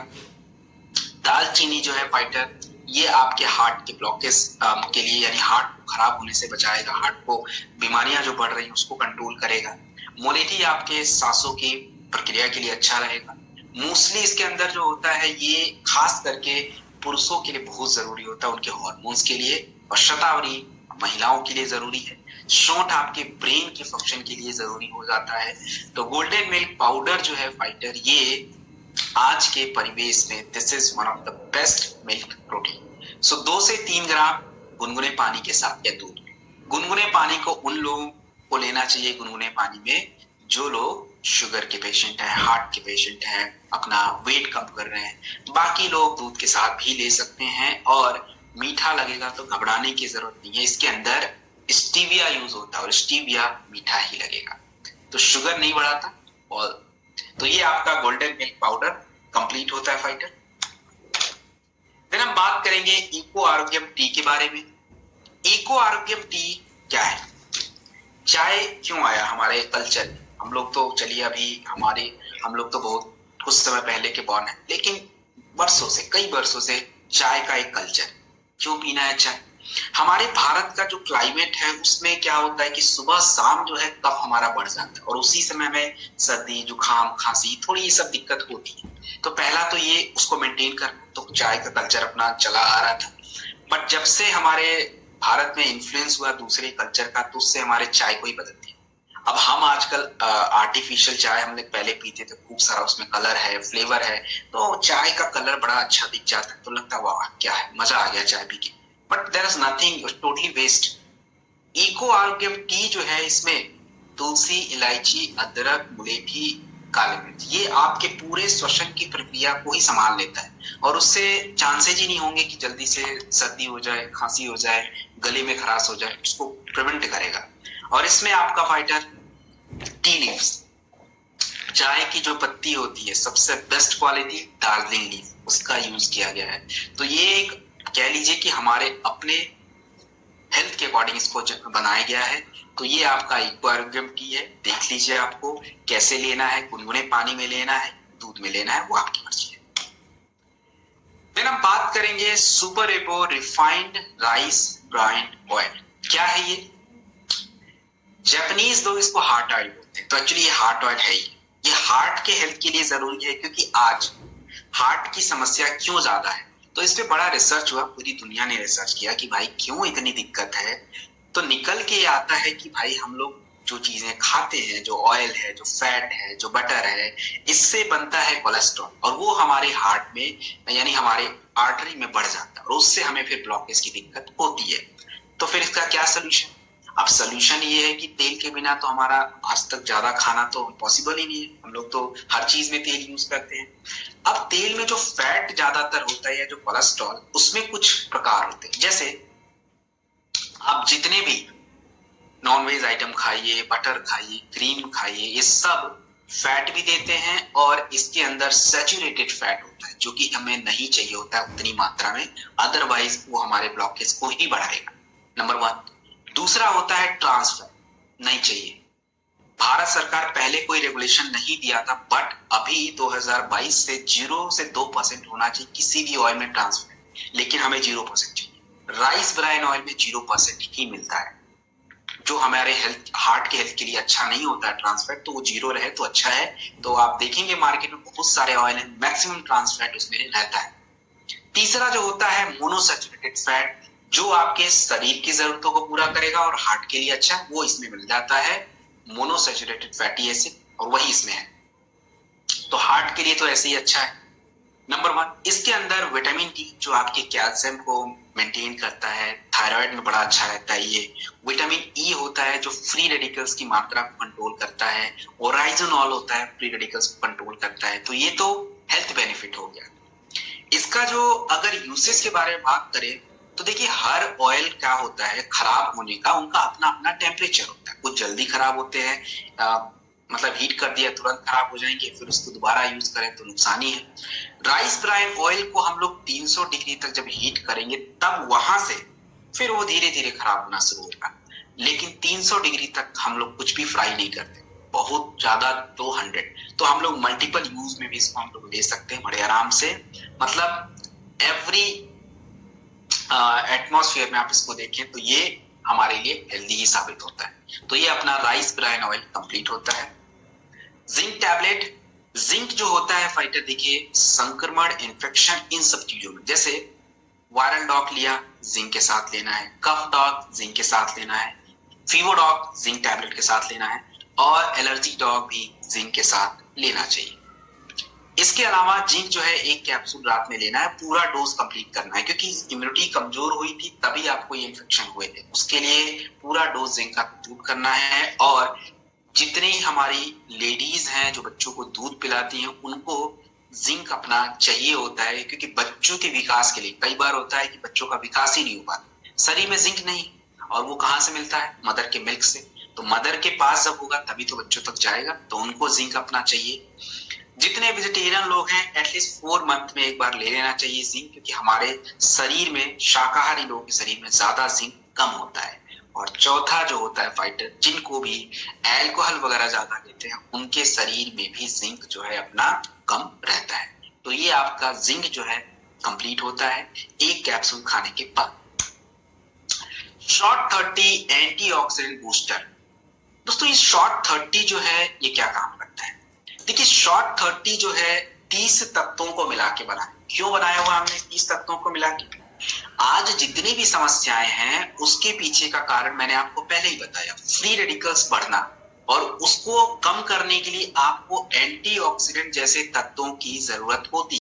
A: दालचीनी जो है फाइटर, ये आपके हार्ट के ब्लॉकेज के लिए, यानी हार्ट को खराब होने से बचाएगा, हार्ट को बीमारियां जो बढ़ रही हैं उसको कंट्रोल करेगा। मोलेठी आपके सांसों की प्रक्रिया के लिए अच्छा रहेगा। मूसली इसके अंदर जो होता है ये खास करके पुरुषों के लिए बहुत जरूरी होता है, उनके हार्मोन्स के लिए, और शतावरी महिलाओं के लिए जरूरी है। शॉट आपके ब्रेन के फंक्शन के लिए जरूरी हो जाता है। तो गोल्डन मिल्क पाउडर जो है फाइटर, ये आज के परिवेश में this is one of the best milk protein. So 2 से 3 ग्राम गुनगुने पानी के साथ या दूध में। गुनगुने पानी को उन लोगों को लेना चाहिए गुनगुने पानी में जो लोग शुगर के पेशेंट हैं, हार्ट के पेशेंट हैं, अपना वेट कम कर रहे हैं। बाकी लोग दूध के साथ भी ले सकते हैं और मीठा लगेगा तो घबराने की जरूरत नहीं है। इसके अंदर स्टीविया यूज होता है और स्टीविया मीठा ही लगेगा, तो शुगर नहीं बढ़ाता। और तो ये आपका गोल्डन मिल्क पाउडर कंप्लीट होता है फाइटर। फिर हम बात करेंगे इको आरोग्यम टी के बारे में। इको आरोग्यम टी क्या है? चाय क्यों आया हमारे कल्चर में? हम लोग तो चलिए अभी हम लोग तो बहुत कुछ समय पहले के बॉर्न है, लेकिन वर्षों से, कई वर्षों से चाय का एक कल्चर। क्यों पीना है चाय? हमारे भारत का जो क्लाइमेट है उसमें क्या होता है कि सुबह शाम जो है कफ हमारा बढ़ जाता है और उसी समय में सर्दी, जुकाम, खांसी, थोड़ी ये सब दिक्कत होती है। तो पहला तो ये उसको मेंटेन कर, तो चाय का कल्चर अपना चला आ रहा था। बट जब से हमारे भारत में इन्फ्लुएंस हुआ दूसरे कल्चर का, तो उससे हमारे चाय को ही बदल दिया। अब हम आजकल आर्टिफिशियल चाय हम लोग पहले पीते थे, खूब सारा उसमें कलर है, फ्लेवर है, तो चाय का कलर बड़ा अच्छा दिख जाता है, तो लगता है वाह क्या है, मजा आ गया चाय पी के। But there is nothing, totally waste. Eco Arogyam tea जो है इसमें तुलसी, इलायची, अदरक, मुलेठी, काली मिर्च, ये आपके पूरे श्वसन की प्रक्रिया को ही संभाल लेता है और उससे चांसेज ही नहीं होंगे कि जल्दी से सर्दी हो जाए, खांसी हो जाए, गले में खराश हो जाए, उसको प्रिवेंट करेगा। और इसमें आपका फाइटर टी लीव्स, चाय की जो पत्ती होती है सबसे बेस्ट क्वालिटी दार्जिलिंग लीफ, उसका यूज किया गया है। तो ये एक कह लीजिए कि हमारे अपने हेल्थ के अकॉर्डिंग इसको बनाया गया है। तो ये आपका इको आरोग्यम टी है, देख लीजिए आपको कैसे लेना है, गुनगुने पानी में लेना है, दूध में लेना है, वो आपकी मर्जी है। फिर हम बात करेंगे सुपर एपो रिफाइंड राइस ब्राइन ऑयल। क्या है ये? जापानीज लोग इसको हार्ट ऑयल बोलते हैं, तो एक्चुअली ये हार्ट ऑयल है ही। ये हार्ट के हेल्थ के लिए जरूरी है, क्योंकि आज हार्ट की समस्या क्यों ज्यादा है, तो इस पे बड़ा रिसर्च हुआ, पूरी दुनिया ने रिसर्च किया कि भाई क्यों इतनी दिक्कत है। तो निकल के आता है कि भाई हम लोग जो चीजें खाते हैं, जो ऑयल है, जो फैट है, जो बटर है, इससे बनता है कोलेस्ट्रॉल और वो हमारे हार्ट में यानी हमारे आर्टरी में बढ़ जाता है और उससे हमें फिर ब्लॉकेज की दिक्कत होती है। तो फिर इसका क्या सोल्यूशन? अब सोल्यूशन ये है कि तेल के बिना तो हमारा आज तक ज्यादा खाना तो पॉसिबल ही नहीं है, हम लोग तो हर चीज में तेल यूज करते हैं। अब तेल में जो फैट ज्यादातर होता है या जो कोलेस्ट्रॉल, उसमें कुछ प्रकार होते हैं। जैसे आप जितने भी नॉनवेज आइटम खाइए, बटर खाइए, क्रीम खाइए, ये सब फैट भी देते हैं और इसके अंदर सैचुरेटेड फैट होता है जो कि हमें नहीं चाहिए होता है उतनी मात्रा में, अदरवाइज वो हमारे ब्लॉकेज को ही बढ़ाएगा। नंबर 1। दूसरा होता है ट्रांस फैट, नहीं चाहिए। भारत सरकार पहले कोई रेगुलेशन नहीं दिया था, बट अभी 2022 से 0 से 2% होना चाहिए किसी भी ऑयल में ट्रांस फैट, लेकिन हमें 0% चाहिए। राइस ब्राइन ऑयल में 0% ही मिलता है, जो हमारे हेल्थ, हार्ट के हेल्थ के लिए अच्छा नहीं होता है ट्रांस फैट, तो वो 0 रहे तो अच्छा है। तो आप देखेंगे मार्केट में बहुत सारे ऑयल हैं, मैक्सिमम ट्रांस फैट उसमें रहता है। तीसरा जो होता है मोनोसैचुरेटेड फैट, जो आपके शरीर की जरूरतों को पूरा करेगा और हार्ट के लिए अच्छा है, वो इसमें मिल जाता है, मोनोसैचुरेटेड फैटी एसिड, और वही इसमें है, तो हार्ट के लिए तो ऐसे ही अच्छा है। नंबर 1, इसके अंदर विटामिन डी जो आपके कैल्शियम को मेंटेन करता है, थायराइड में बड़ा अच्छा रहता है ये। विटामिन ई होता है जो फ्री रेडिकल्स की मात्रा को कंट्रोल करता है, ओराइजोनॉल होता है फ्री रेडिकल्स को कंट्रोल करता है। तो ये तो हेल्थ बेनिफिट हो गया। इसका जो अगर यूसेज के बारे में बात करें तो देखिए, हर ऑयल क्या होता है खराब होने का, उनका अपना अपना टेम्परेचर होता है। कुछ जल्दी खराब होते हैं, मतलब हीट कर दिया तुरंत खराब हो जाएंगे, फिर उसको दोबारा यूज करें तो नुकसान ही है। राइस ब्राइन ऑयल को हम लोग 300 डिग्री तक जब हीट करेंगे तब वहां से फिर वो धीरे धीरे खराब होना शुरू होगा, लेकिन 300 डिग्री तक हम लोग कुछ भी फ्राई नहीं करते, बहुत ज्यादा 200। तो हम लोग मल्टीपल यूज में भी इसको हम लोग ले सकते हैं बड़े आराम से, मतलब एवरी एटमॉस्फेयर में आप इसको देखें तो ये हमारे लिए हेल्दी ही साबित होता है। तो ये अपना राइस ब्राइन ऑयल कंप्लीट होता है। जिंक टैबलेट, जिंक जो होता है फाइटर, देखिए संक्रमण, इन्फेक्शन, इन सब चीजों में, जैसे वायरल डॉग लिया, जिंक के साथ लेना है, कफ डॉग जिंक के साथ लेना है, फीवर डॉग जिंक टैबलेट के साथ लेना है, और एलर्जी डॉग भी जिंक के साथ लेना चाहिए। इसके अलावा जिंक जो है एक कैप्सूल रात में लेना है, पूरा डोज कंप्लीट करना है, क्योंकि इम्यूनिटी कमजोर हुई थी तभी आपको ये इन्फेक्शन हुए थे। उसके लिए पूरा डोज जिंक का कंप्लीट करना है। और जितनी हमारी लेडीज हैं जो बच्चों को दूध पिलाती हैं, उनको जिंक अपना चाहिए होता है, क्योंकि बच्चों के विकास के लिए कई बार होता है कि बच्चों का विकास ही नहीं हो पाता, शरीर में जिंक नहीं, और वो कहाँ से मिलता है? मदर के मिल्क से। तो मदर के पास जब होगा तभी तो बच्चों तक जाएगा, तो उनको जिंक अपना चाहिए। जितने वेजिटेरियन लोग हैं एटलीस्ट 4 मंथ में एक बार ले लेना चाहिए जिंक, क्योंकि हमारे शरीर में, शाकाहारी लोगों के शरीर में ज्यादा जिंक कम होता है। और चौथा जो होता है फाइटर, जिनको भी अल्कोहल वगैरह ज्यादा लेते हैं, उनके शरीर में भी जिंक जो है अपना कम रहता है। तो ये आपका जिंक जो है कंप्लीट होता है एक कैप्सूल खाने के बाद। Short 30 antioxidant booster. दोस्तों ये शॉर्ट 30 जो है ये क्या काम करता है? देखिए शॉर्ट 30 जो है 30 तत्वों को मिला के बना है। क्यों बनाया हुआ हमने 30 तत्वों को मिला के? आज जितनी भी समस्याएं हैं उसके पीछे का कारण मैंने आपको पहले ही बताया, फ्री रेडिकल्स बढ़ना, और उसको कम करने के लिए आपको एंटीऑक्सीडेंट जैसे तत्वों की जरूरत होती है।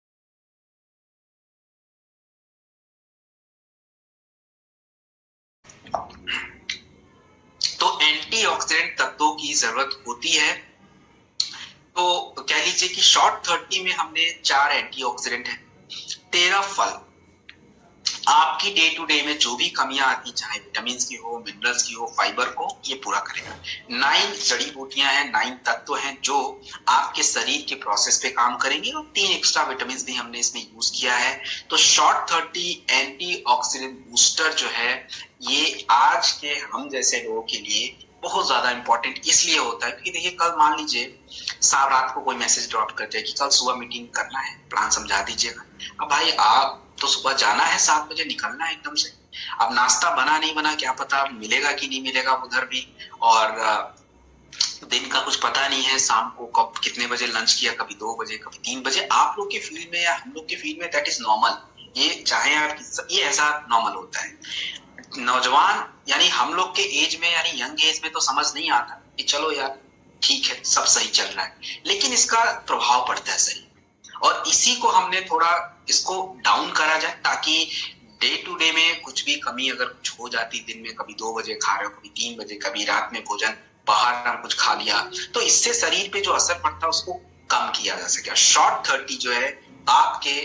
A: तो एंटीऑक्सीडेंट तत्वों की जरूरत होती है। तो कह लीजिए कि शॉर्ट 30 में हमने 4 एंटीऑक्सीडेंट है, 13 फल, आपकी डे टू डे में जो भी कमियां आती, चाहे विटामिन की हो, मिनरल्स की हो, फाइबर को, ये पूरा करेगा। 9 जड़ी बूटियां हैं, 9 तत्व हैं जो आपके शरीर के प्रोसेस पे काम करेंगे, और 3 एक्स्ट्रा विटामिन भी हमने इसमें यूज किया है। तो शॉर्ट 30 एंटीऑक्सीडेंट बूस्टर जो है ये आज के हम जैसे लोगों के लिए बहुत ज्यादा इंपॉर्टेंट इसलिए होता है, क्योंकि देखिए कल मान लीजिए साहब रात को कोई मैसेज ड्रॉप कर जाए कि कल सुबह मीटिंग करना है, प्लान समझा दीजिएगा। अब भाई आप तो सुबह जाना है, 7 बजे निकलना है एकदम से। अब नाश्ता बना नहीं बना क्या पता, मिलेगा कि नहीं मिलेगा उधर भी, और दिन का कुछ पता नहीं है, शाम को कब कितने बजे लंच किया, कभी 2 बजे कभी 3 बजे। आप लोग के फील्ड में या हम लोग के फील्ड में दैट इज नॉर्मल, ये चाहे आप, ये ऐसा नॉर्मल होता है। नौजवान यानी हम लोग के एज में, यानी यंग एज में तो समझ नहीं आता कि चलो यार ठीक है सब सही चल रहा है, लेकिन इसका प्रभाव पड़ता है सही, और इसी को हमने थोड़ा इसको डाउन करा जाए, ताकि डे टू डे में कुछ भी कमी अगर कुछ हो जाती, दिन में कभी 2 बजे खा रहे हो, कभी 3 बजे, कभी रात में भोजन बाहर हम कुछ खा लिया, तो इससे शरीर पे जो असर पड़ता है उसको कम किया जा सके। शॉर्ट 30 जो है आपके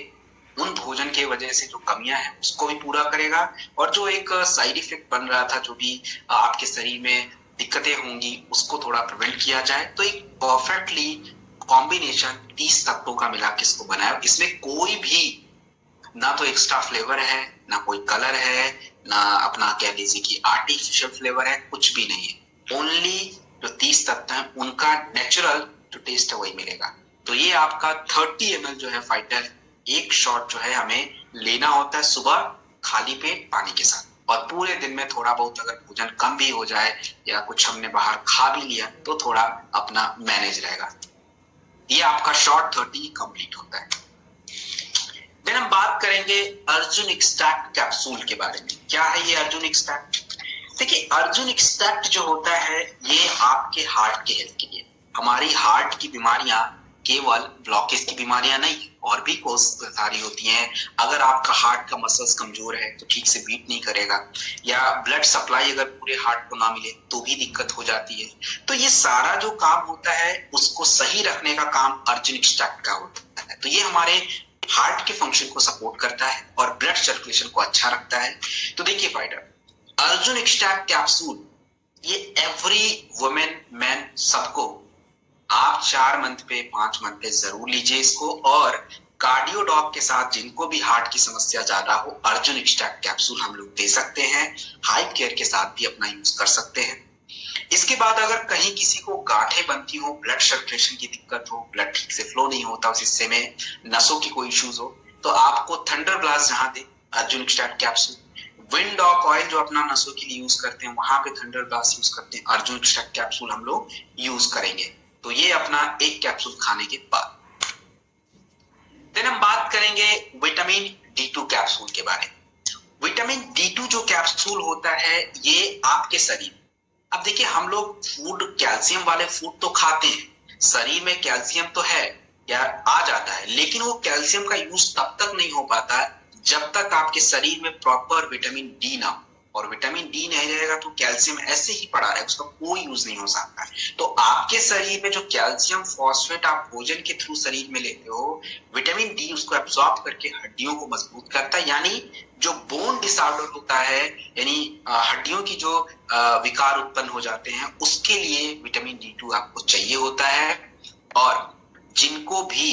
A: उन भोजन के वजह से जो कमियां हैं उसको भी पूरा करेगा, और जो एक साइड इफेक्ट बन रहा था, जो भी आपके शरीर में दिक्कतें होंगी, उसको थोड़ा प्रिवेंट किया जाए। तो एक परफेक्टली कॉम्बिनेशन 30 तत्वों का मिला के इसको बनाया। इसमें कोई भी ना तो एक्स्ट्रा फ्लेवर है, ना कोई कलर है, ना अपना कह लीजिए कि आर्टिफिशियल फ्लेवर है, कुछ भी नहीं है। ओनली जो 30 तत्व हैं उनका नेचुरल जो टेस्ट है वही मिलेगा। तो ये आपका 30 ml जो है फाइटर, एक शॉट जो है हमें लेना होता है सुबह खाली पेट पानी के साथ, और पूरे दिन में थोड़ा बहुत अगर भोजन कम भी हो जाए या कुछ हमने बाहर खा भी लिया तो थोड़ा अपना मैनेज रहेगा। ये आपका शॉर्ट 30 कंप्लीट होता है। देन हम बात करेंगे अर्जुन एक्सट्रैक्ट कैप्सूल के बारे में। क्या है ये अर्जुन एक्सट्रैक्ट? देखिए अर्जुन एक्सट्रैक्ट जो होता है ये आपके हार्ट के हेल्थ के लिए, हमारी हार्ट की बीमारियां केवल ब्लॉकेज की बीमारियां नहीं, और भी कोस सारी होती हैं। अगर आपका हार्ट का मसल्स कमजोर है तो ठीक से बीट नहीं करेगा, या ब्लड सप्लाई अगर पूरे हार्ट को ना मिले तो भी दिक्कत हो जाती है। तो ये सारा जो काम होता है उसको सही रखने का काम अर्जुन एक्सट्रैक्ट का होता है। तो ये हमारे हार्ट के फंक्शन को सपोर्ट करता है और ब्लड सर्कुलेशन को अच्छा रखता है। तो देखिए फाइटर, अर्जुन एक्सट्रैक्ट कैप्सूल ये एवरी वुमेन मैन सबको आप 4 मंथ पे 5 मंथ पे जरूर लीजिए इसको, और कार्डियोडॉक के साथ जिनको भी हार्ट की समस्या ज्यादा हो अर्जुन एक्सट्रैक्ट कैप्सूल हम लोग दे सकते हैं। हाई केयर के साथ भी अपना यूज कर सकते हैं। इसके बाद अगर कहीं किसी को गांठें बनती हो, ब्लड सर्कुलेशन की दिक्कत हो, ब्लड ठीक से फ्लो नहीं होता, उस हिस्से में नसों की कोई इश्यूज हो, तो आपको थंडर ब्लास्ट जहां दे Arjun extract capsule, wind dog oil जो अपना नसों के लिए यूज करते हैं वहां पे थंडर ब्लास्ट यूज करते हैं, अर्जुन एक्सट्रैक्ट कैप्सूल हम लोग यूज करेंगे। तो ये अपना एक कैप्सूल खाने के बाद। देन हम बात करेंगे विटामिन D2 कैप्सूल के बारे में। विटामिन D2 जो कैप्सूल होता है ये आपके शरीर, अब देखिए हम लोग फूड कैल्शियम वाले फूड तो खाते हैं, शरीर में कैल्शियम तो है, या आ जाता है, लेकिन वो कैल्शियम का यूज तब तक नहीं हो पाता जब तक आपके शरीर में प्रॉपर विटामिन डी ना हो। और विटामिन डी नहीं रहेगा तो कैल्शियम ऐसे ही पड़ा रहेगा, उसका कोई यूज नहीं हो सकता। तो आपके शरीर में जो कैल्शियम फॉस्फेट आप भोजन के थ्रू शरीर में लेते हो, विटामिन डी उसको एब्सॉर्ब करके हड्डियों को मजबूत करता है। यानी जो बोन डिसऑर्डर होता है, यानी हड्डियों की जो विकार उत्पन्न हो जाते हैं, उसके लिए विटामिन D2 आपको चाहिए होता है। और जिनको भी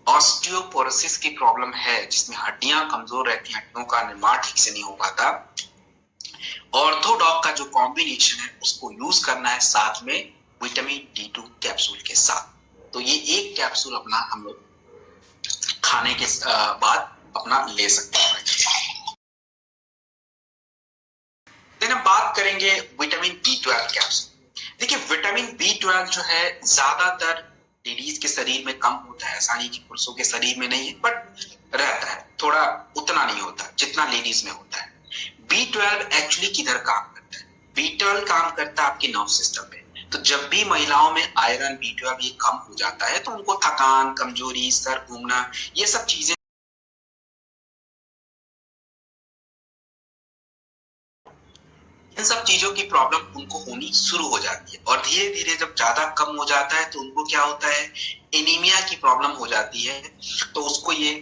A: ऑस्टियोपोरोसिस की प्रॉब्लम है, जिसमें हड्डियां कमजोर रहती हैं, हड्डियों का निर्माण ठीक से नहीं हो पाता, ऑर्थोडॉक का जो कॉम्बिनेशन है उसको यूज करना है साथ में विटामिन D2 कैप्सूल के साथ। तो ये एक कैप्सूल अपना हम लोग खाने के बाद अपना ले सकते हैं। देन हम बात करेंगे विटामिन B12 कैप्सूल। देखिए विटामिन B12 जो है ज्यादातर लेडीज के शरीर में कम होता है, ऐसा नहीं कि पुरुषों के शरीर में नहीं है, बट रहता है, थोड़ा उतना नहीं होता जितना लेडीज में होता है। B12 एक्चुअली किधर काम करता है? B12 काम करता है आपके नर्व सिस्टम में। तो जब भी महिलाओं में आयरन B12 ये कम हो जाता है तो उनको थकान, कमजोरी, सर घूमना, ये सब चीजें, इन सब चीजों की प्रॉब्लम उनको होनी शुरू हो जाती है। और धीरे धीरे जब ज्यादा कम हो जाता है तो उनको क्या होता है, एनीमिया की प्रॉब्लम हो जाती है। तो उसको ये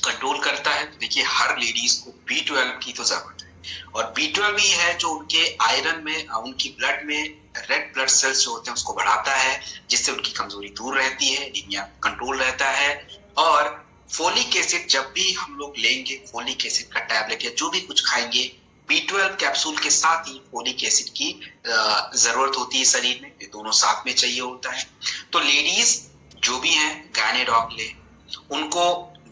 A: कंट्रोल करता है। तो देखिए हर लेडीज को B12 की तो जरूरत है, और B12 भी है जो उनके आयरन में, उनकी ब्लड में रेड ब्लड सेल्स जो होते हैं उसको बढ़ाता है, जिससे उनकी कमजोरी दूर रहती है, एनीमिया कंट्रोल रहता है। और फोलिक एसिड जब भी हम लोग लेंगे, फोलिक एसिड का टैबलेट या जो भी कुछ खाएंगे, B12 कैप्सूल के साथ ही फोलिक एसिड की जरूरत होती है शरीर में, ये दोनों साथ में चाहिए होता है। तो लेडीज जो भी हैं गायनेडॉक ले, उनको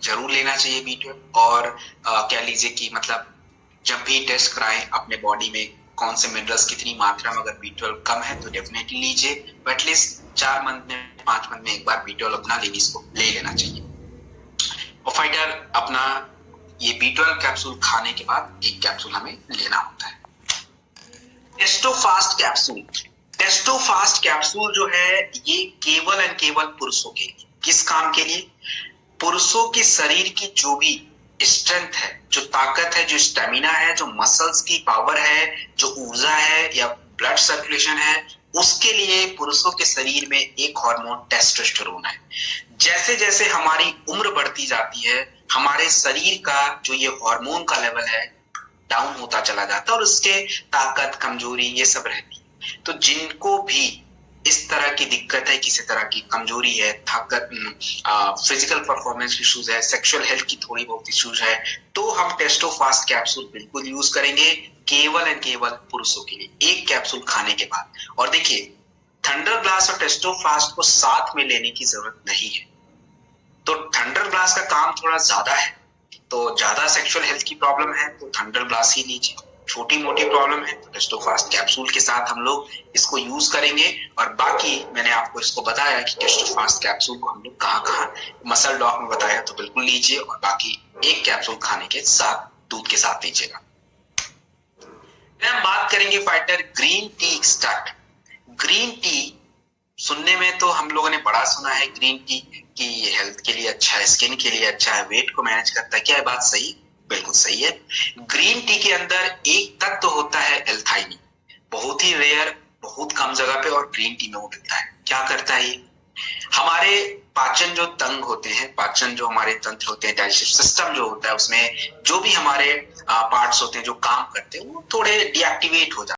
A: जरूर लेना चाहिए B12। और कह लीजिए कि मतलब जब भी टेस्ट कराएं अपने बॉडी में कौन से मिनरल्स कितनी मात्रा में, अगर B12 कम है तो डेफिनेटली लीजिए। एटलीस्ट 4 मंथ में, 5 मंथ में एक बार B12 अपना लेडीज को ले लेना चाहिए। और फाइटर अपना ये B12 कैप्सूल खाने के बाद एक कैप्सूल हमें लेना होता है। टेस्टोफास्ट कैप्सूल। टेस्टोफास्ट कैप्सूल जो है ये केवल एंड केवल पुरुषों के लिए। किस काम के लिए? पुरुषों के शरीर की जो भी स्ट्रेंथ है, जो ताकत है, जो स्टेमिना है, जो मसल्स की पावर है, जो ऊर्जा है या ब्लड सर्कुलेशन है, उसके लिए पुरुषों के शरीर में एक हार्मोन टेस्टोस्टेरोन है। जैसे जैसे हमारी उम्र बढ़ती जाती है, हमारे शरीर का जो ये हार्मोन का लेवल है डाउन होता चला जाता है, और उसके ताकत, कमजोरी ये सब रहती है। तो जिनको भी इस तरह की दिक्कत है, किसी तरह की कमजोरी है, ताकत, फिजिकल परफॉर्मेंस इश्यूज है, सेक्सुअल हेल्थ की थोड़ी बहुत इश्यूज है, तो हम टेस्टोफास्ट कैप्सूल बिल्कुल यूज करेंगे, केवल एंड केवल पुरुषों के लिए, एक कैप्सूल खाने के बाद। और देखिए थंडर ग्लास और टेस्टोफास्ट को साथ में लेने की जरूरत नहीं है। तो थंडर ग्लास का काम थोड़ा ज्यादा है, तो ज्यादा सेक्सुअल हेल्थ की प्रॉब्लम है तो थंडर ग्लास ही लीजिए। छोटी मोटी प्रॉब्लम है तो टेस्टोफास्ट कैप्सूल के साथ हम लोग इसको यूज करेंगे। और बाकी मैंने आपको इसको बताया कि टेस्टोफास्ट कैप्सूल को हम लोग कहाँ मसल डॉक में बताया, तो बिल्कुल लीजिए। और बाकी एक कैप्सूल खाने के साथ, दूध के साथ लीजिएगा। हम बात करेंगे fighter green tea extract. Green tea सुनने में तो हम लोगों ने बड़ा सुना है ग्रीन टी कि ये हेल्थ के लिए अच्छा है, स्किन के लिए अच्छा है, वेट को मैनेज करता है। क्या है बात सही? बिल्कुल सही है। ग्रीन टी के अंदर एक तत्व होता है एल्थाइनिन, बहुत ही रेयर, बहुत कम जगह पे, और ग्रीन टी में वो मिलता है। क्या करता है ये? हमारे पाचन जो तंग होते हैं, पाचन जो हमारे तंत्र होते हैं, डाइजेस्टिव सिस्टम जो होता है, उसमें जो भी हमारे पार्ट्स होते हैं जो काम करते हैं, वो थोड़े डीएक्टिवेट हो जाते हैं।